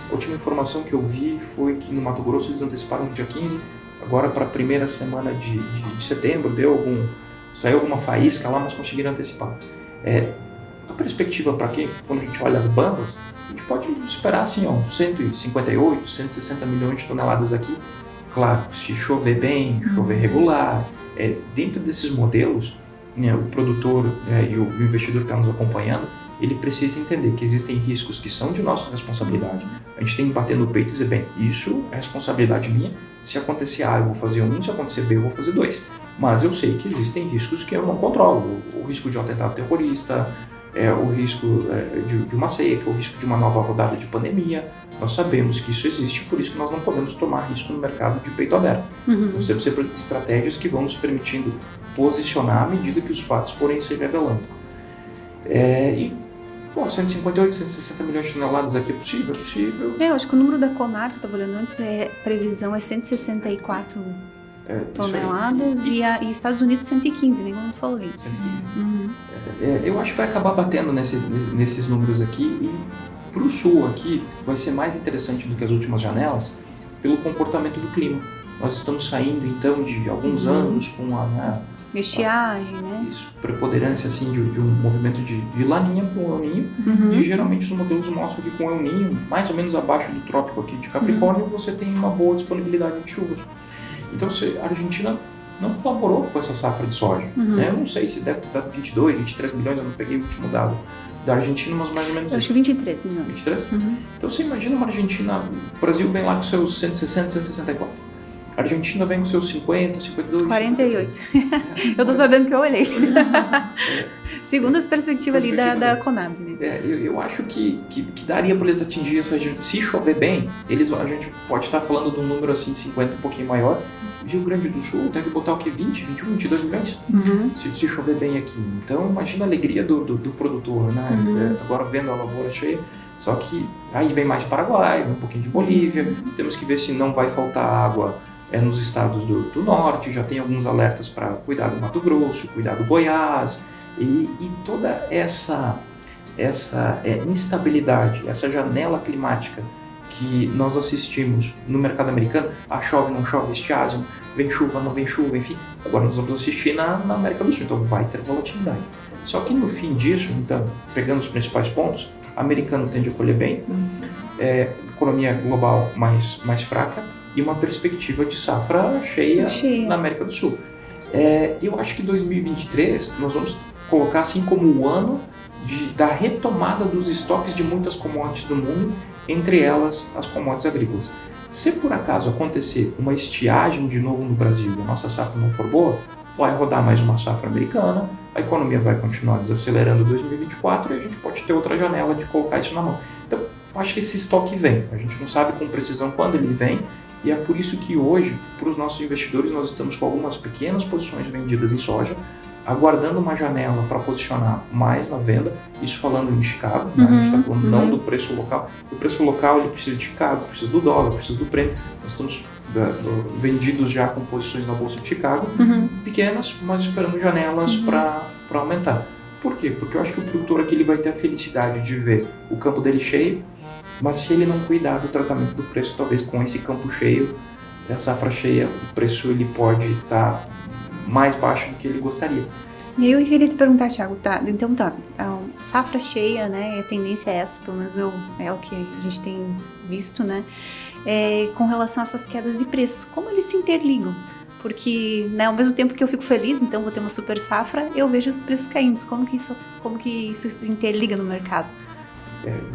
A última informação que eu vi foi que no Mato Grosso eles anteciparam no dia 15, agora para a primeira semana de setembro, saiu alguma faísca lá, mas conseguiram antecipar. A perspectiva para quando a gente olha as bandas, a gente pode esperar assim, 158, 160 milhões de toneladas aqui. Claro, se chover bem, chover regular, dentro desses modelos, o produtor e o investidor que está nos acompanhando, ele precisa entender que existem riscos que são de nossa responsabilidade. A gente tem que bater no peito e dizer, bem, isso é responsabilidade minha. Se acontecer A, eu vou fazer 1, se acontecer B, eu vou fazer 2. Mas eu sei que existem riscos que eu não controlo. O risco de um atentado terrorista, o risco de uma seca, o risco de uma nova rodada de pandemia. Nós sabemos que isso existe, por isso que nós não podemos tomar risco no mercado de peito aberto. Nós temos sempre estratégias que vão nos permitindo posicionar à medida que os fatos forem se revelando. 158, 160 milhões de toneladas aqui é possível? É possível. Eu acho que o número da Conar, que eu estava olhando antes, previsão é 164 toneladas e Estados Unidos 115, bem como tu falou aí. 115. Eu acho que vai acabar batendo nesses números aqui, e para o sul aqui vai ser mais interessante do que as últimas janelas pelo comportamento do clima. Nós estamos saindo então de alguns anos com a estiagem, né? Isso, preponderância assim, de um movimento de laninha para o El Ninho, e geralmente os modelos mostram que com o El Ninho, mais ou menos abaixo do trópico aqui de Capricórnio, você tem uma boa disponibilidade de chuvas. Então a Argentina não colaborou com essa safra de soja. Eu não sei se deve ter dado 22, 23 milhões, eu não peguei o último dado da Argentina, mas mais ou menos eu acho que 23 milhões. 23? Então você imagina uma Argentina, o Brasil vem lá com seus 160, 164. A Argentina vem com seus 50, 52... 48. Eu tô sabendo que eu olhei. Segundo as perspectivas ali da Conab, né? Eu acho que daria para eles atingir essa região. Se chover bem, a gente pode estar falando de um número assim, 50 um pouquinho maior. Rio Grande do Sul deve botar o quê? 20, 21, 22 milhões? Se chover bem aqui. Então, imagina a alegria do produtor, né? Agora vendo a lavoura cheia. Só que aí vem mais Paraguai, vem um pouquinho de Bolívia. Temos que ver se não vai faltar água nos estados do norte. Já tem alguns alertas para cuidar do Mato Grosso, cuidar do Goiás. E toda essa instabilidade, essa janela climática que nós assistimos no mercado americano, chove, não chove, estiagem, vem chuva, não vem chuva, enfim, agora nós vamos assistir na América do Sul, então vai ter volatilidade. Só que no fim disso, então, pegando os principais pontos, o americano tende a colher bem, economia global mais fraca e uma perspectiva de safra cheia na América do Sul. Eu acho que 2023 nós vamos colocar assim como o ano da retomada dos estoques de muitas commodities do mundo, entre elas as commodities agrícolas. Se por acaso acontecer uma estiagem de novo no Brasil e a nossa safra não for boa, vai rodar mais uma safra americana, a economia vai continuar desacelerando em 2024 e a gente pode ter outra janela de colocar isso na mão. Então, eu acho que esse estoque vem, a gente não sabe com precisão quando ele vem, e é por isso que hoje, para os nossos investidores, nós estamos com algumas pequenas posições vendidas em soja, aguardando uma janela para posicionar mais na venda, isso falando em Chicago, né? A gente está falando não do preço local. O preço local ele precisa de Chicago, precisa do dólar, precisa do prêmio. Nós estamos vendidos já com posições na Bolsa de Chicago, pequenas, mas esperando janelas para aumentar. Por quê? Porque eu acho que o produtor aqui ele vai ter a felicidade de ver o campo dele cheio, mas se ele não cuidar do tratamento do preço, talvez com esse campo cheio, a safra cheia, o preço ele pode estar mais baixo do que ele gostaria. E aí eu queria te perguntar, Thiago, então a safra cheia, né, a tendência é essa, pelo menos é o que a gente tem visto, né, com relação a essas quedas de preço, como eles se interligam? Porque, né, ao mesmo tempo que eu fico feliz, então vou ter uma super safra, eu vejo os preços caindo. Como que isso se interliga no mercado?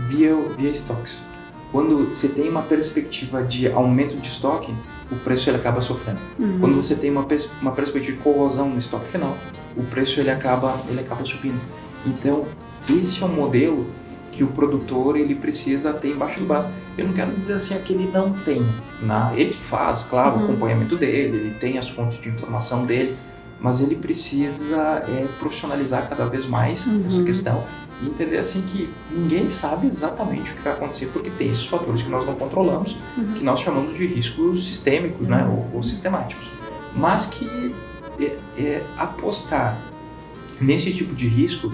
Via estoques. Quando você tem uma perspectiva de aumento de estoque, o preço ele acaba sofrendo. Quando você tem uma perspectiva de corrosão no estoque final, o preço ele acaba subindo. Então, esse é um modelo que o produtor ele precisa ter embaixo do braço. Eu não quero dizer assim que ele não tem, né? Ele faz, claro, o acompanhamento dele, ele tem as fontes de informação dele, mas ele precisa profissionalizar cada vez mais essa questão e entender assim que ninguém sabe exatamente o que vai acontecer, porque tem esses fatores que nós não controlamos, que nós chamamos de riscos sistêmicos, né, ou sistemáticos, mas que apostar nesse tipo de risco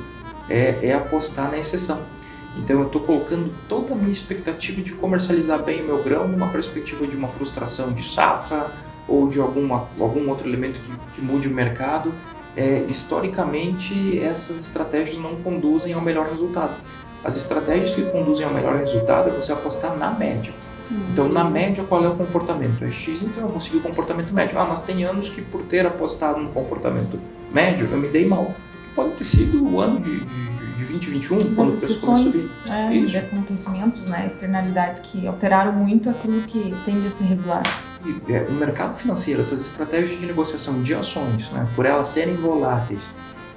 é apostar na exceção. Então eu estou colocando toda a minha expectativa de comercializar bem o meu grão numa perspectiva de uma frustração de safra ou de algum outro elemento que mude o mercado. Historicamente, essas estratégias não conduzem ao melhor resultado. As estratégias que conduzem ao melhor resultado é você apostar na média. Então, na média, qual é o comportamento? É X, então eu vou seguir o comportamento médio. Mas tem anos que por ter apostado no comportamento médio, eu me dei mal. Pode ter sido o ano de 2021, quando o preço começou a subir. De acontecimentos, né, externalidades que alteraram muito aquilo que tende a ser regular. O mercado financeiro, essas estratégias de negociação de ações, né, por elas serem voláteis,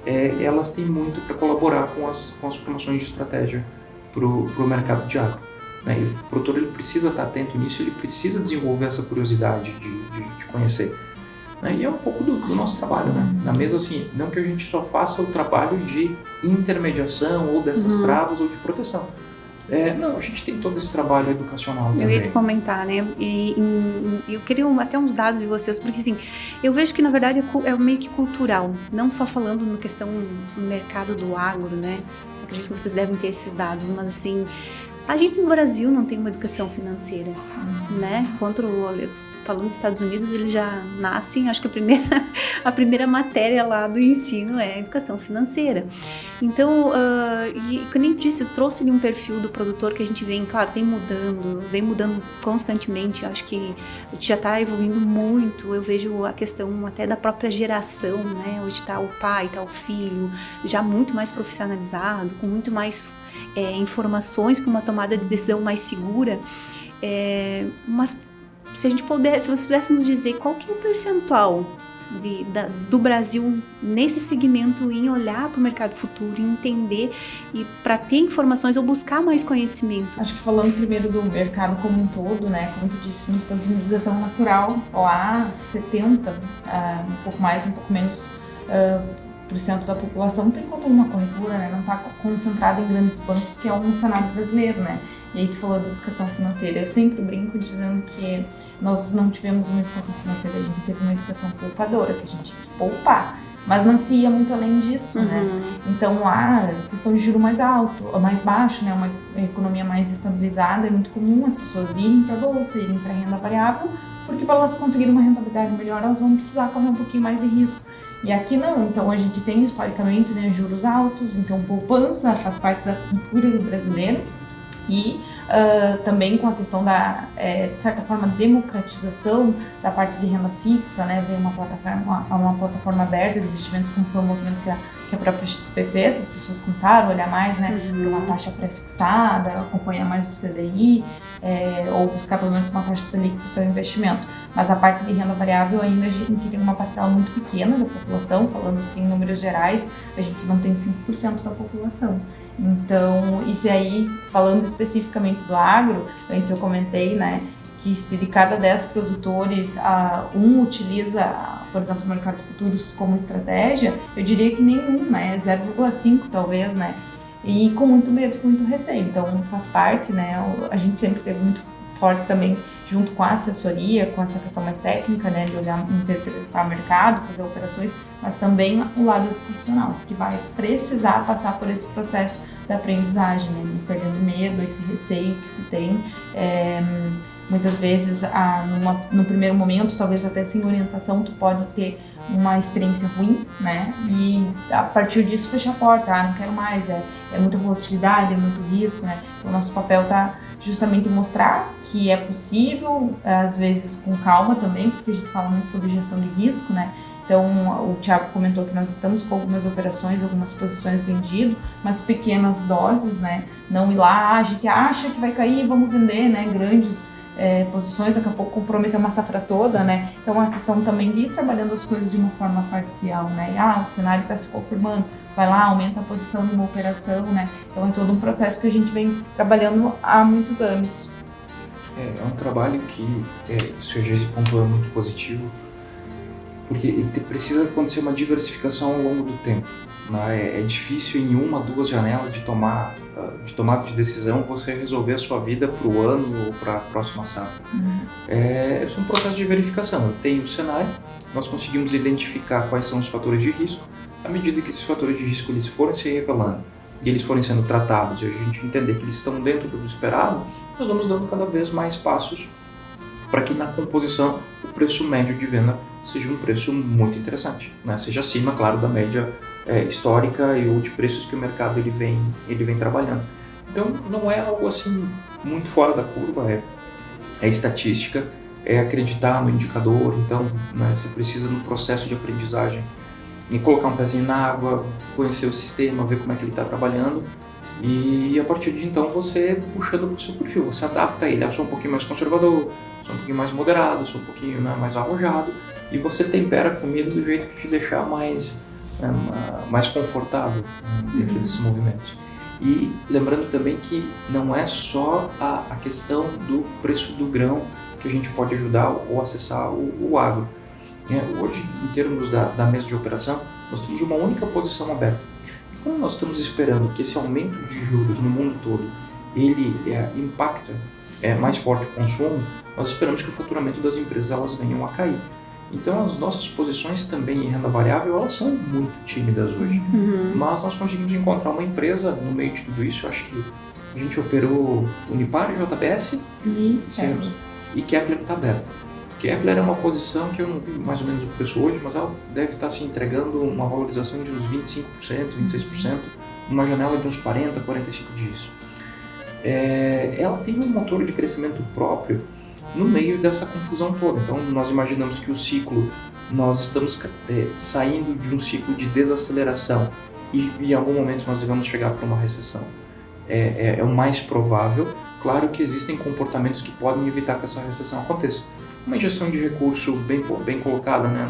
elas têm muito para colaborar com as formações de estratégia para o mercado de agro. Né? E o produtor ele precisa estar atento nisso, ele precisa desenvolver essa curiosidade de conhecer. Né? E é um pouco do nosso trabalho, né? Na mesa, assim, não que a gente só faça o trabalho de intermediação ou dessas travas ou de proteção. Não, a gente tem todo esse trabalho educacional também. Eu ia te comentar, né? E eu queria até uns dados de vocês, porque assim, eu vejo que na verdade é meio que cultural, não só falando na questão do mercado do agro, né? Acredito que vocês devem ter esses dados, mas assim, a gente no Brasil não tem uma educação financeira, né? Falando dos Estados Unidos, eles já nascem, acho que a primeira matéria lá do ensino é a educação financeira. Então, e como eu disse, eu trouxe ali um perfil do produtor que a gente vem, claro, vem mudando constantemente, acho que a gente já está evoluindo muito, eu vejo a questão até da própria geração, né? Hoje está o pai, está o filho, já muito mais profissionalizado, com muito mais informações para uma tomada de decisão mais segura, mas se vocês pudessem nos dizer qual que é o percentual do Brasil nesse segmento em olhar para o mercado futuro, em entender e para ter informações ou buscar mais conhecimento. Acho que falando primeiro do mercado como um todo, né, como tu disse, nos Estados Unidos é tão natural, lá 70, um pouco mais, um pouco menos % da população tem conta numa corretora, né, não está concentrada em grandes bancos, que é um cenário brasileiro, né. E aí tu falou da educação financeira, eu sempre brinco dizendo que nós não tivemos uma educação financeira, a gente teve uma educação poupadora, que a gente tinha que poupar, mas não se ia muito além disso, né? Então lá, questão de juro mais alto, mais baixo, né? Uma economia mais estabilizada, é muito comum as pessoas irem para a bolsa, irem para a renda variável, porque para elas conseguirem uma rentabilidade melhor, elas vão precisar correr um pouquinho mais de risco. E aqui não, então a gente tem historicamente, né, juros altos, então poupança faz parte da cultura do brasileiro. E também com a questão da, de certa forma, democratização da parte de renda fixa, né? Vem uma plataforma aberta de investimentos, como foi o movimento que a própria XP fez, as pessoas começaram a olhar mais, né, para uma taxa pré-fixada, acompanhar mais o CDI, ou buscar pelo menos uma taxa Selic para o seu investimento. Mas a parte de renda variável ainda a gente tem uma parcela muito pequena da população, falando assim em números gerais, a gente não tem 5% da população. Então, isso aí, falando especificamente do agro, antes eu comentei, né, que se de cada 10 produtores, um utiliza, por exemplo, mercados futuros como estratégia, eu diria que nenhum, né, 0,5 talvez, né, e com muito medo, com muito receio. Então, faz parte, né, a gente sempre teve muito forte também junto com a assessoria, com essa questão mais técnica, né, de olhar, interpretar o mercado, fazer operações, mas também o lado educacional, que vai precisar passar por esse processo da aprendizagem, né, não perdendo medo, esse receio que se tem. Muitas vezes, no primeiro momento, talvez até sem orientação, tu pode ter uma experiência ruim, né? E a partir disso fechar a porta, não quero mais, é muita volatilidade, é muito risco, né? Então, o nosso papel tá justamente mostrar que é possível, às vezes com calma também, porque a gente fala muito sobre gestão de risco, né? Então, o Thiago comentou que nós estamos com algumas operações, algumas posições vendidas, mas pequenas doses, né? Não ir lá, a gente acha que vai cair, vamos vender, né? Grandes posições, daqui a pouco comprometer uma safra toda, né? Então, a questão também de ir trabalhando as coisas de uma forma parcial, né? O cenário está se confirmando, vai lá, aumenta a posição numa operação, né? Então, é todo um processo que a gente vem trabalhando há muitos anos. É um trabalho que, isso a Geise pontuou, é muito positivo, porque precisa acontecer uma diversificação ao longo do tempo, né? É difícil em 1, 2 janelas de tomada de decisão você resolver a sua vida para o ano ou para a próxima safra. É um processo de verificação. Tem o cenário, nós conseguimos identificar quais são os fatores de risco. À medida que esses fatores de risco eles forem se revelando e eles forem sendo tratados e a gente entender que eles estão dentro do esperado, nós vamos dando cada vez mais passos para que na composição o preço médio de venda seja um preço muito interessante, né? Seja acima, claro, da média histórica ou de preços que o mercado ele vem trabalhando. Então não é algo assim muito fora da curva, é estatística, é acreditar no indicador. Então, né, você precisa no processo de aprendizagem e colocar um pezinho na água, conhecer o sistema, ver como é que ele está trabalhando e a partir de então você puxando para o seu perfil, você adapta ele. Eu sou um pouquinho mais conservador, sou um pouquinho mais moderado, sou um pouquinho mais arrojado e você tempera a comida do jeito que te deixar mais confortável dentro desses movimentos. E lembrando também que não é só a questão do preço do grão que a gente pode ajudar ou acessar o agro. Hoje, em termos da mesa de operação, nós temos uma única posição aberta. E quando nós estamos esperando que esse aumento de juros no mundo todo ele impacta mais forte o consumo, nós esperamos que o faturamento das empresas elas venham a cair. Então, as nossas posições também em renda variável, elas são muito tímidas hoje. Mas nós conseguimos encontrar uma empresa no meio de tudo isso. Eu acho que a gente operou Unipar, JBS e Kepler está aberta. Kepler é uma posição que eu não vi mais ou menos o preço hoje, mas ela deve estar se entregando uma valorização de uns 25%, 26%, numa janela de uns 40, 45 dias. Ela tem um motor de crescimento próprio no meio dessa confusão toda. Então, nós imaginamos que o ciclo, nós estamos saindo de um ciclo de desaceleração e em algum momento nós devemos chegar para uma recessão. É o mais provável. Claro que existem comportamentos que podem evitar que essa recessão aconteça. Uma injeção de recurso bem colocada, né,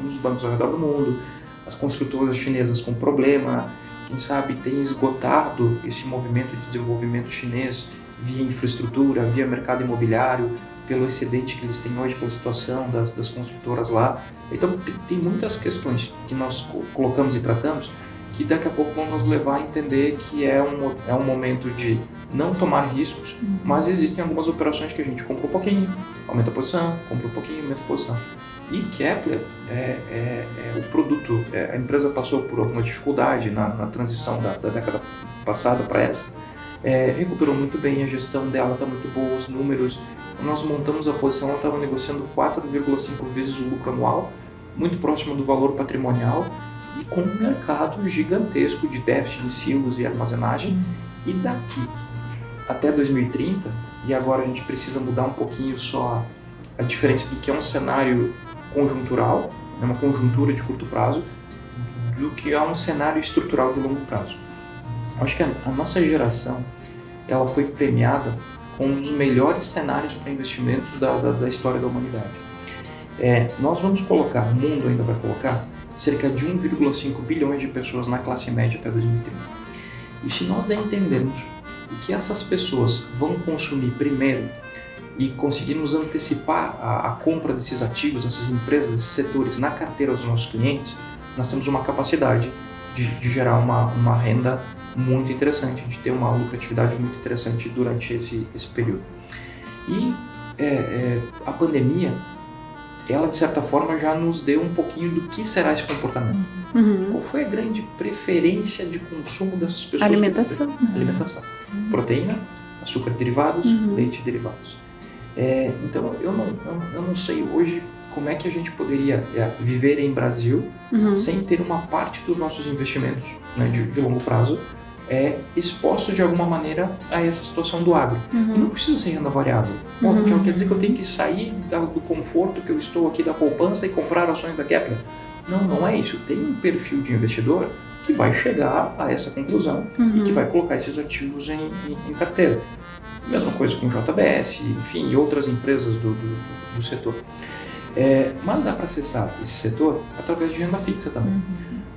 nos bancos ao redor do mundo, as construtoras chinesas com problema, quem sabe tem esgotado esse movimento de desenvolvimento chinês via infraestrutura, via mercado imobiliário, pelo excedente que eles têm hoje, pela situação das construtoras lá. Então, tem muitas questões que nós colocamos e tratamos que daqui a pouco vão nos levar a entender que é um momento de não tomar riscos, mas existem algumas operações que a gente compra um pouquinho, aumenta a posição, compra um pouquinho, aumenta a posição. E Kepler o produto, a empresa passou por alguma dificuldade na transição da década passada para essa, recuperou muito bem, a gestão dela está muito boa, os números. Nós montamos a posição, ela estava negociando 4,5 vezes o lucro anual, muito próximo do valor patrimonial e com um mercado gigantesco de déficit em silos e armazenagem. E daqui até 2030, e agora a gente precisa mudar um pouquinho só a diferença do que é um cenário conjuntural, uma conjuntura de curto prazo, do que é um cenário estrutural de longo prazo. Acho que a nossa geração ela foi premiada com um dos melhores cenários para investimentos da história da humanidade. Nós vamos colocar, o mundo ainda vai colocar, cerca de 1,5 bilhões de pessoas na classe média até 2030. E se nós entendermos o que essas pessoas vão consumir primeiro e conseguirmos antecipar a compra desses ativos, dessas empresas, desses setores na carteira dos nossos clientes, nós temos uma capacidade de gerar uma renda muito interessante, de ter uma lucratividade muito interessante durante esse período. E a pandemia, ela de certa forma já nos deu um pouquinho do que será esse comportamento. Qual foi a grande preferência de consumo dessas pessoas? Alimentação. Alimentação. Proteína, açúcar derivados, leite derivados. Então eu não sei hoje como é que a gente poderia viver em Brasil sem ter uma parte dos nossos investimentos, né, de longo prazo expostos de alguma maneira a essa situação do agro. E não precisa ser renda variável. Quer dizer que eu tenho que sair do conforto que eu estou aqui da poupança e comprar ações da Kepler? Não é isso. Tem um perfil de investidor que vai chegar a essa conclusão e que vai colocar esses ativos em carteira. Mesma coisa com o JBS, enfim, e outras empresas do setor. Mas dá para acessar esse setor através de renda fixa também.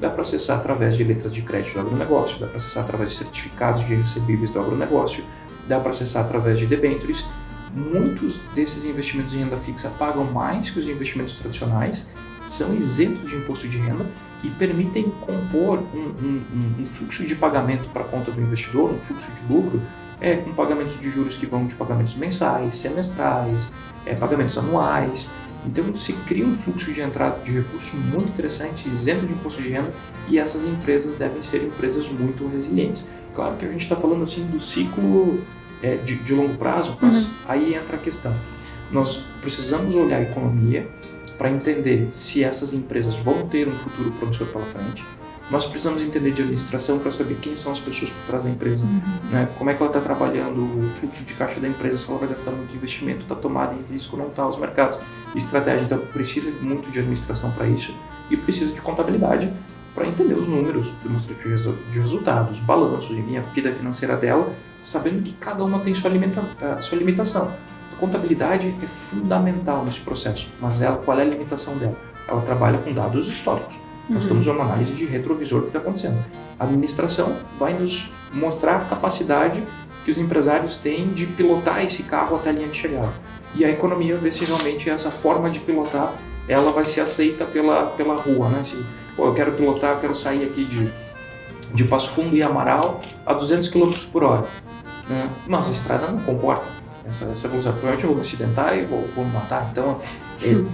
Dá para acessar através de letras de crédito do agronegócio, dá para acessar através de certificados de recebíveis do agronegócio, dá para acessar através de debêntures. Muitos desses investimentos em renda fixa pagam mais que os investimentos tradicionais, são isentos de imposto de renda e permitem compor um fluxo de pagamento para a conta do investidor, um fluxo de lucro, com pagamentos de juros que vão de pagamentos mensais, semestrais, pagamentos anuais. Então se cria um fluxo de entrada de recursos muito interessante, isento de imposto de renda, e essas empresas devem ser empresas muito resilientes. Claro que a gente está falando assim do ciclo de longo prazo, mas aí entra a questão. Nós precisamos olhar a economia para entender se essas empresas vão ter um futuro promissor pela frente. Nós precisamos entender de administração para saber quem são as pessoas por trás da empresa, né? Como é que ela está trabalhando, o fluxo de caixa da empresa, se ela vai gastar muito investimento, está tomada em risco, não está, os mercados, estratégia. Então precisa muito de administração para isso e precisa de contabilidade para entender os números demonstrativos de resultados, balanços, enfim, a vida financeira dela, sabendo que cada uma tem sua limitação. A contabilidade é fundamental nesse processo, mas qual é a limitação dela? Ela trabalha com dados históricos. Nós temos uma análise de retrovisor do que está acontecendo. A administração vai nos mostrar a capacidade que os empresários têm de pilotar esse carro até a linha de chegada. E a economia vê se realmente essa forma de pilotar ela vai ser aceita pela rua, né? Se, eu quero pilotar, eu quero sair aqui de Passo Fundo e Amaral a 200 km por hora. Né? Mas a estrada não comporta essa velocidade. Provavelmente eu vou me acidentar e vou me matar. Então,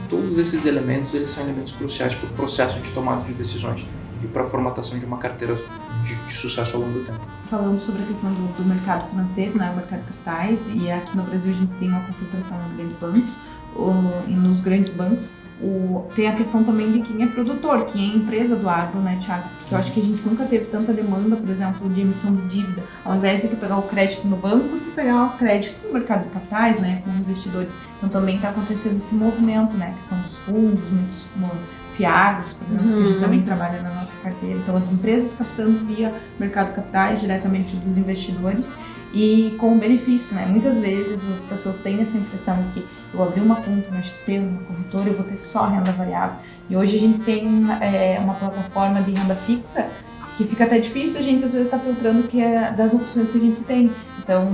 todos esses elementos, eles são elementos cruciais para o processo de tomada de decisões e para a formatação de uma carteira de sucesso ao longo do tempo. Falando sobre a questão do mercado financeiro, né, o mercado de capitais, e aqui no Brasil a gente tem uma concentração em grandes bancos, e nos grandes bancos, tem a questão também de quem é produtor, quem é empresa do agro, né, Thiago? Porque eu acho que a gente nunca teve tanta demanda, por exemplo, de emissão de dívida. Ao invés de tu pegar o crédito no banco, tu pegar o crédito no mercado de capitais, né, com investidores. Então também está acontecendo esse movimento, né, a questão dos fundos, muitos fiagros, por exemplo, que a gente também trabalha na nossa carteira. Então as empresas captando via mercado de capitais diretamente dos investidores e com benefício, né? Muitas vezes as pessoas têm essa impressão de que eu abri uma conta na XP, numa corretora, eu vou ter só renda variável. E hoje a gente tem uma plataforma de renda fixa que fica até difícil a gente às vezes estar filtrando que é das opções que a gente tem. Então,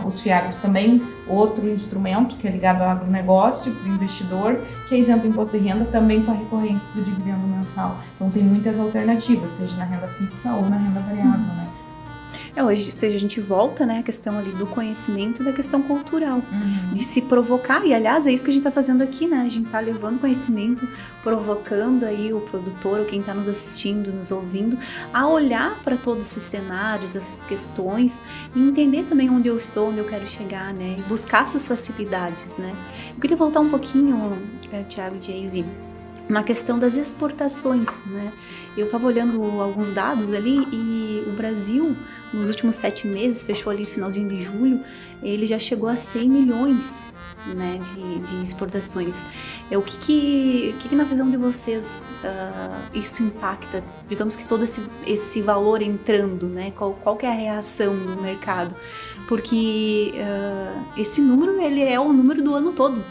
os fiagros também, outro instrumento que é ligado ao agronegócio, para o investidor, que é isento do imposto de renda, também com a recorrência do dividendo mensal. Então, tem muitas alternativas, seja na renda fixa ou na renda variável, né? Hoje, ou seja, a gente volta, né, a questão ali do conhecimento e da questão cultural, de se provocar, e aliás é isso que a gente está fazendo aqui, né, a gente está levando conhecimento, provocando aí o produtor, ou quem está nos assistindo, nos ouvindo, a olhar para todos esses cenários, essas questões, e entender também onde eu estou, onde eu quero chegar, né, e buscar essas facilidades, né. Eu queria voltar um pouquinho, Thiago e Jayce, na questão das exportações, né? Eu estava olhando alguns dados ali e o Brasil, nos últimos 7 meses, fechou ali finalzinho de julho, ele já chegou a 100 milhões, né, de exportações. O que na visão de vocês isso impacta? Digamos que todo esse valor entrando, né? Qual que é a reação do mercado? Porque esse número, ele é o número do ano todo,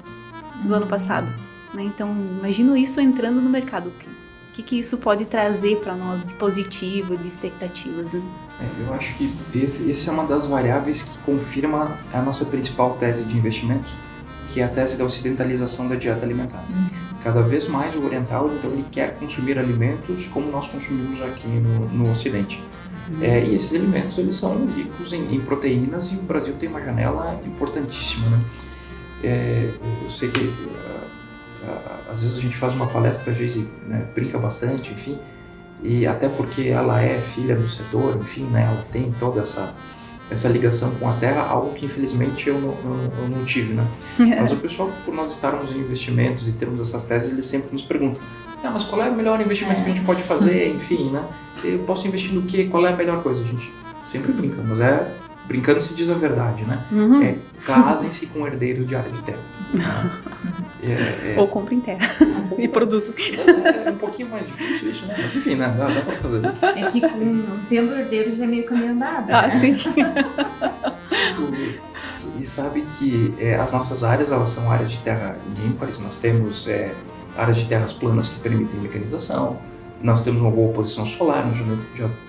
do ano passado. Então, imagino isso entrando no mercado. O que isso pode trazer para nós de positivo, de expectativas, né? Eu acho que esse é uma das variáveis que confirma a nossa principal tese de investimentos, que é a tese da ocidentalização da dieta alimentar. Cada vez mais o oriental, então, ele quer consumir alimentos como nós consumimos aqui no Ocidente. E esses alimentos eles são ricos em proteínas, e o Brasil tem uma janela importantíssima, né? Eu sei que às vezes a gente faz uma palestra, a Geise, né, brinca bastante, enfim, e até porque ela é filha do setor, enfim, né, ela tem toda essa ligação com a terra, algo que infelizmente eu não tive, né? Mas o pessoal, por nós estarmos em investimentos e termos essas teses, eles sempre nos perguntam: mas qual é o melhor investimento que a gente pode fazer, enfim, né? Eu posso investir no quê? Qual é a melhor coisa? A gente sempre brinca, mas brincando se diz a verdade, né? Casem-se com herdeiros de área de terra. Ou comprem terra e produzam. É um pouquinho mais difícil isso, né? Mas enfim, né? Dá pra fazer. É que tendo herdeiros já é meio caminho andado. Ah, sim. E sabe que as nossas áreas, elas são áreas de terra ímpares. Nós temos áreas de terras planas que permitem mecanização. Nós temos uma boa posição solar, nós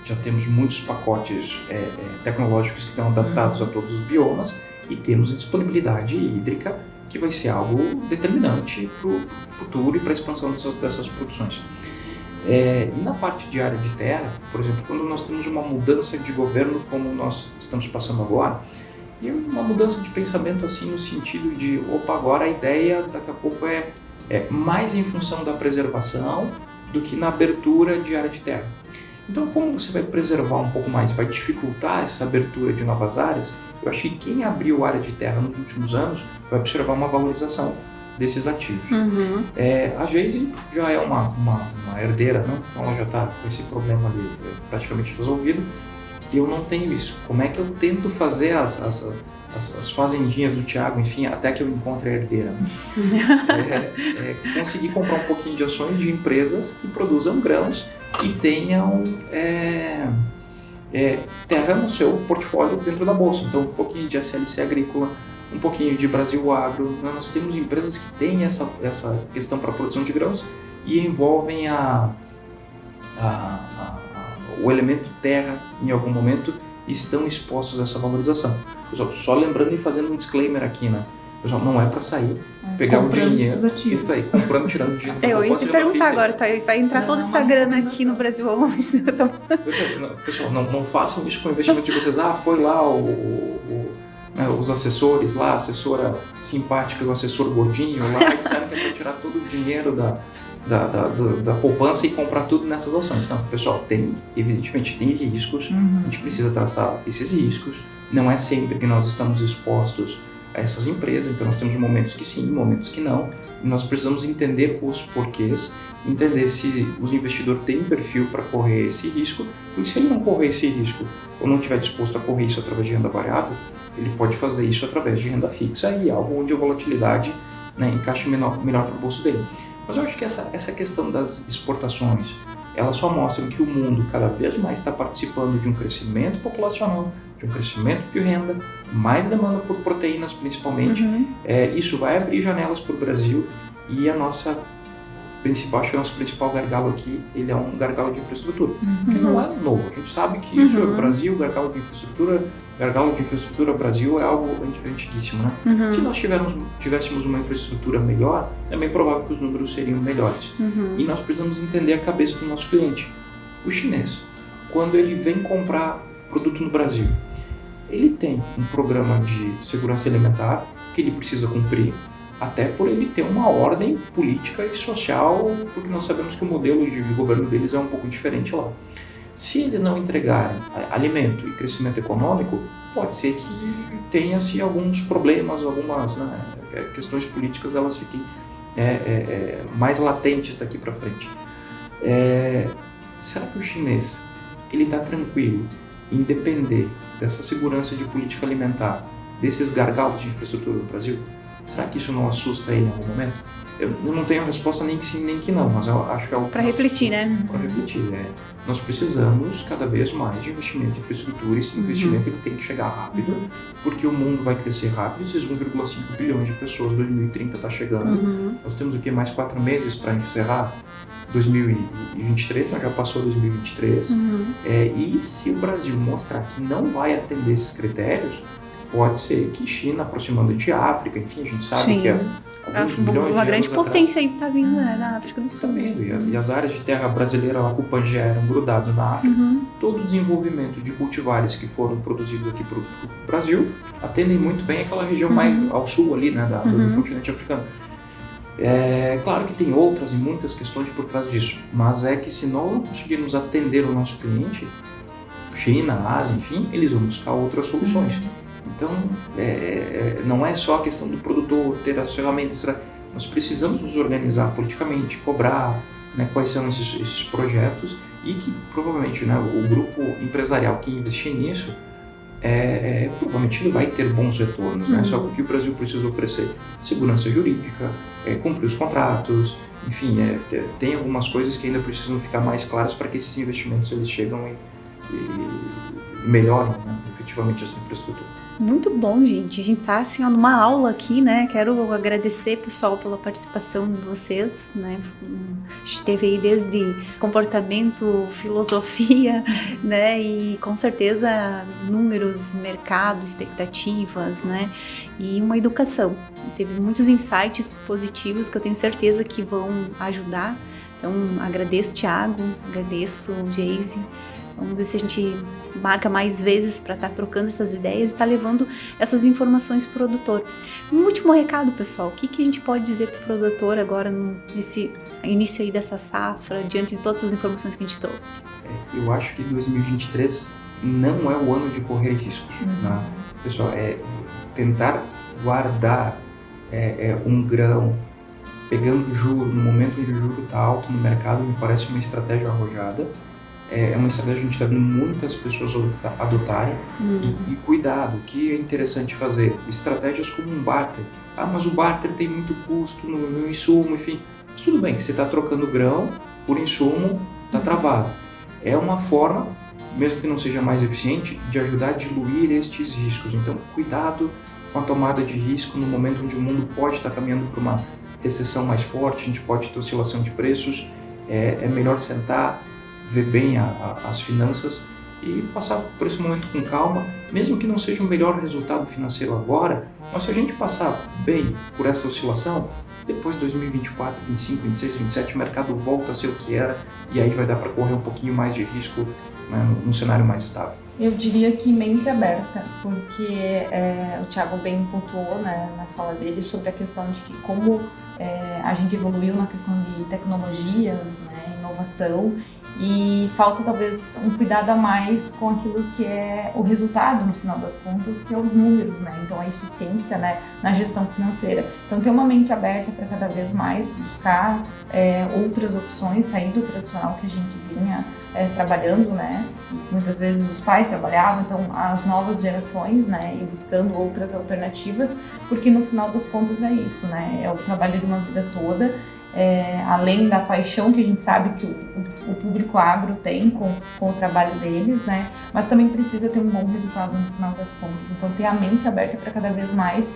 já temos muitos pacotes tecnológicos que estão adaptados a todos os biomas, e temos a disponibilidade hídrica, que vai ser algo determinante para o futuro e para a expansão dessas produções. E na parte de área de terra, por exemplo, quando nós temos uma mudança de governo como nós estamos passando agora, e uma mudança de pensamento assim no sentido de, agora a ideia daqui a pouco é mais em função da preservação do que na abertura de área de terra. Então, como você vai preservar um pouco mais, vai dificultar essa abertura de novas áreas, eu acho que quem abriu área de terra nos últimos anos vai observar uma valorização desses ativos. A Geise já é uma herdeira, né? Então ela já está com esse problema ali praticamente resolvido. Eu não tenho isso. Como é que eu tento fazer as fazendinhas do Thiago, enfim, até que eu encontre a herdeira? Conseguir comprar um pouquinho de ações de empresas que produzam grãos e tenham terra no seu portfólio dentro da bolsa. Então, um pouquinho de SLC Agrícola, um pouquinho de Brasil Agro. Nós temos empresas que têm essa questão para a produção de grãos e envolvem o elemento terra em algum momento, e estão expostos a essa valorização. Pessoal, só lembrando e fazendo um disclaimer aqui, né? Pessoal, não é para sair, pegar o dinheiro, isso aí, comprando, tirando dinheiro. Eu ia te perguntar agora, vai entrar toda essa grana aqui no Brasil aonde? Pessoal, não façam isso com o investimento de vocês. Foi lá os assessores lá, a assessora simpática, o assessor gordinho lá, e disseram que é para tirar todo o dinheiro da poupança e comprar tudo nessas ações. Não, pessoal, evidentemente tem riscos, a gente precisa traçar esses riscos, não é sempre que nós estamos expostos a essas empresas, então nós temos momentos que sim, momentos que não, e nós precisamos entender os porquês, entender se os investidores têm perfil para correr esse risco, porque se ele não correr esse risco ou não estiver disposto a correr isso através de renda variável, ele pode fazer isso através de renda fixa, e algo onde a volatilidade, né, encaixe melhor para o bolso dele. Mas eu acho que essa questão das exportações, elas só mostram que o mundo cada vez mais está participando de um crescimento populacional, de um crescimento de renda, mais demanda por proteínas principalmente. Isso vai abrir janelas para o Brasil, e acho que o nosso principal gargalo aqui, ele é um gargalo de infraestrutura, que não é novo. A gente sabe que isso é o Brasil, gargalo de infraestrutura Brasil é algo antiguíssimo, né? Se nós tivéssemos uma infraestrutura melhor, é bem provável que os números seriam melhores. E nós precisamos entender a cabeça do nosso cliente. O chinês, quando ele vem comprar produto no Brasil, ele tem um programa de segurança alimentar que ele precisa cumprir, até por ele ter uma ordem política e social, porque nós sabemos que o modelo de governo deles é um pouco diferente lá. Se eles não entregarem alimento e crescimento econômico, pode ser que tenha-se alguns problemas, algumas questões políticas, elas fiquem mais latentes daqui para frente. Será que o chinês está tranquilo em depender dessa segurança de política alimentar, desses gargalos de infraestrutura no Brasil? Será que isso não assusta ele em algum momento? Eu não tenho a resposta nem que sim, nem que não, mas eu acho que é algo para refletir, né? Para refletir, Nós precisamos cada vez mais de investimento em infraestrutura. Esse investimento ele tem que chegar rápido, porque o mundo vai crescer rápido. Esses 1,5 bilhões de pessoas, 2030 está chegando. Nós temos o que? Mais 4 meses para encerrar 2023, já passou 2023. E se o Brasil mostrar que não vai atender esses critérios, pode ser que China aproximando de África, enfim, a gente sabe que uma grande potência aí que está vindo, né, da África do Sul. E as áreas de terra brasileira lá com o Pangea eram grudadas na África. Todo o desenvolvimento de cultivares que foram produzidos aqui para o Brasil atendem muito bem aquela região mais ao sul ali, né, do continente africano. É claro que tem outras e muitas questões por trás disso, mas é que se nós não conseguirmos atender o nosso cliente, China, Ásia, enfim, eles vão buscar outras soluções. Então, não é só a questão do produtor ter as ferramentas, nós precisamos nos organizar politicamente, cobrar, né, quais são esses projetos e que provavelmente, né, o grupo empresarial que investir nisso, provavelmente ele vai ter bons retornos, né? Só que o que o Brasil precisa oferecer? Segurança jurídica, cumprir os contratos, enfim, tem algumas coisas que ainda precisam ficar mais claras para que esses investimentos eles chegam e melhorem, né, efetivamente essa infraestrutura. Muito bom, gente. A gente tá assim, numa aula aqui, né? Quero agradecer, pessoal, pela participação de vocês, né? A gente teve aí desde comportamento, filosofia, né? E com certeza números, mercado, expectativas, né? E uma educação. Teve muitos insights positivos que eu tenho certeza que vão ajudar. Então, agradeço, Thiago, agradeço, Geise. Vamos ver se a gente marca mais vezes para estar trocando essas ideias e estar levando essas informações para o produtor. Um último recado, pessoal, o que a gente pode dizer para o produtor agora nesse início aí dessa safra, diante de todas as informações que a gente trouxe? Eu acho que 2023 não é o ano de correr riscos, né? Pessoal, tentar guardar um grão, pegando juro no momento onde o juro está alto no mercado, me parece uma estratégia arrojada. É uma estratégia que a gente está vendo muitas pessoas adotarem. E cuidado, o que é interessante fazer? Estratégias como um barter. Mas o barter tem muito custo no insumo, enfim. Mas tudo bem, você está trocando grão por insumo, está travado. É uma forma, mesmo que não seja mais eficiente, de ajudar a diluir estes riscos. Então, cuidado com a tomada de risco no momento onde o mundo pode estar caminhando para uma recessão mais forte, a gente pode ter oscilação de preços. É melhor sentar, ver bem as finanças e passar por esse momento com calma, mesmo que não seja o melhor resultado financeiro agora, mas se a gente passar bem por essa oscilação, depois de 2024, 2025, 2026, 2027, o mercado volta a ser o que era e aí vai dar para correr um pouquinho mais de risco, né, num cenário mais estável. Eu diria que mente aberta, porque o Thiago bem pontuou, né, na fala dele sobre a questão de que como a gente evoluiu na questão de tecnologias, né, inovação, e falta talvez um cuidado a mais com aquilo que é o resultado no final das contas, que é os números, né? Então a eficiência, né, na gestão financeira. Então ter uma mente aberta para cada vez mais buscar outras opções, sair do tradicional que a gente vinha trabalhando, né? E muitas vezes os pais trabalhavam, então as novas gerações, né, e buscando outras alternativas, porque no final das contas é isso, né? É o trabalho de uma vida toda. Além da paixão que a gente sabe que o público agro tem com o trabalho deles, né? Mas também precisa ter um bom resultado no final das contas. Então, ter a mente aberta para cada vez mais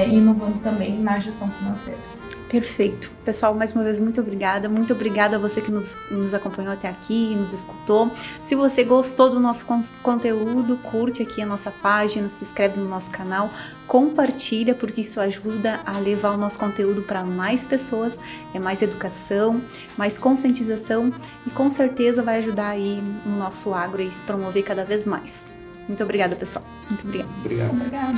inovando também na gestão financeira. Perfeito. Pessoal, mais uma vez, muito obrigada a você que nos acompanhou até aqui, nos escutou. Se você gostou do nosso conteúdo, curte aqui a nossa página, se inscreve no nosso canal, compartilha, porque isso ajuda a levar o nosso conteúdo para mais pessoas, mais educação, mais conscientização e com certeza vai ajudar aí no nosso agro e promover cada vez mais. Muito obrigada, pessoal. Muito obrigada. Obrigado. Obrigada.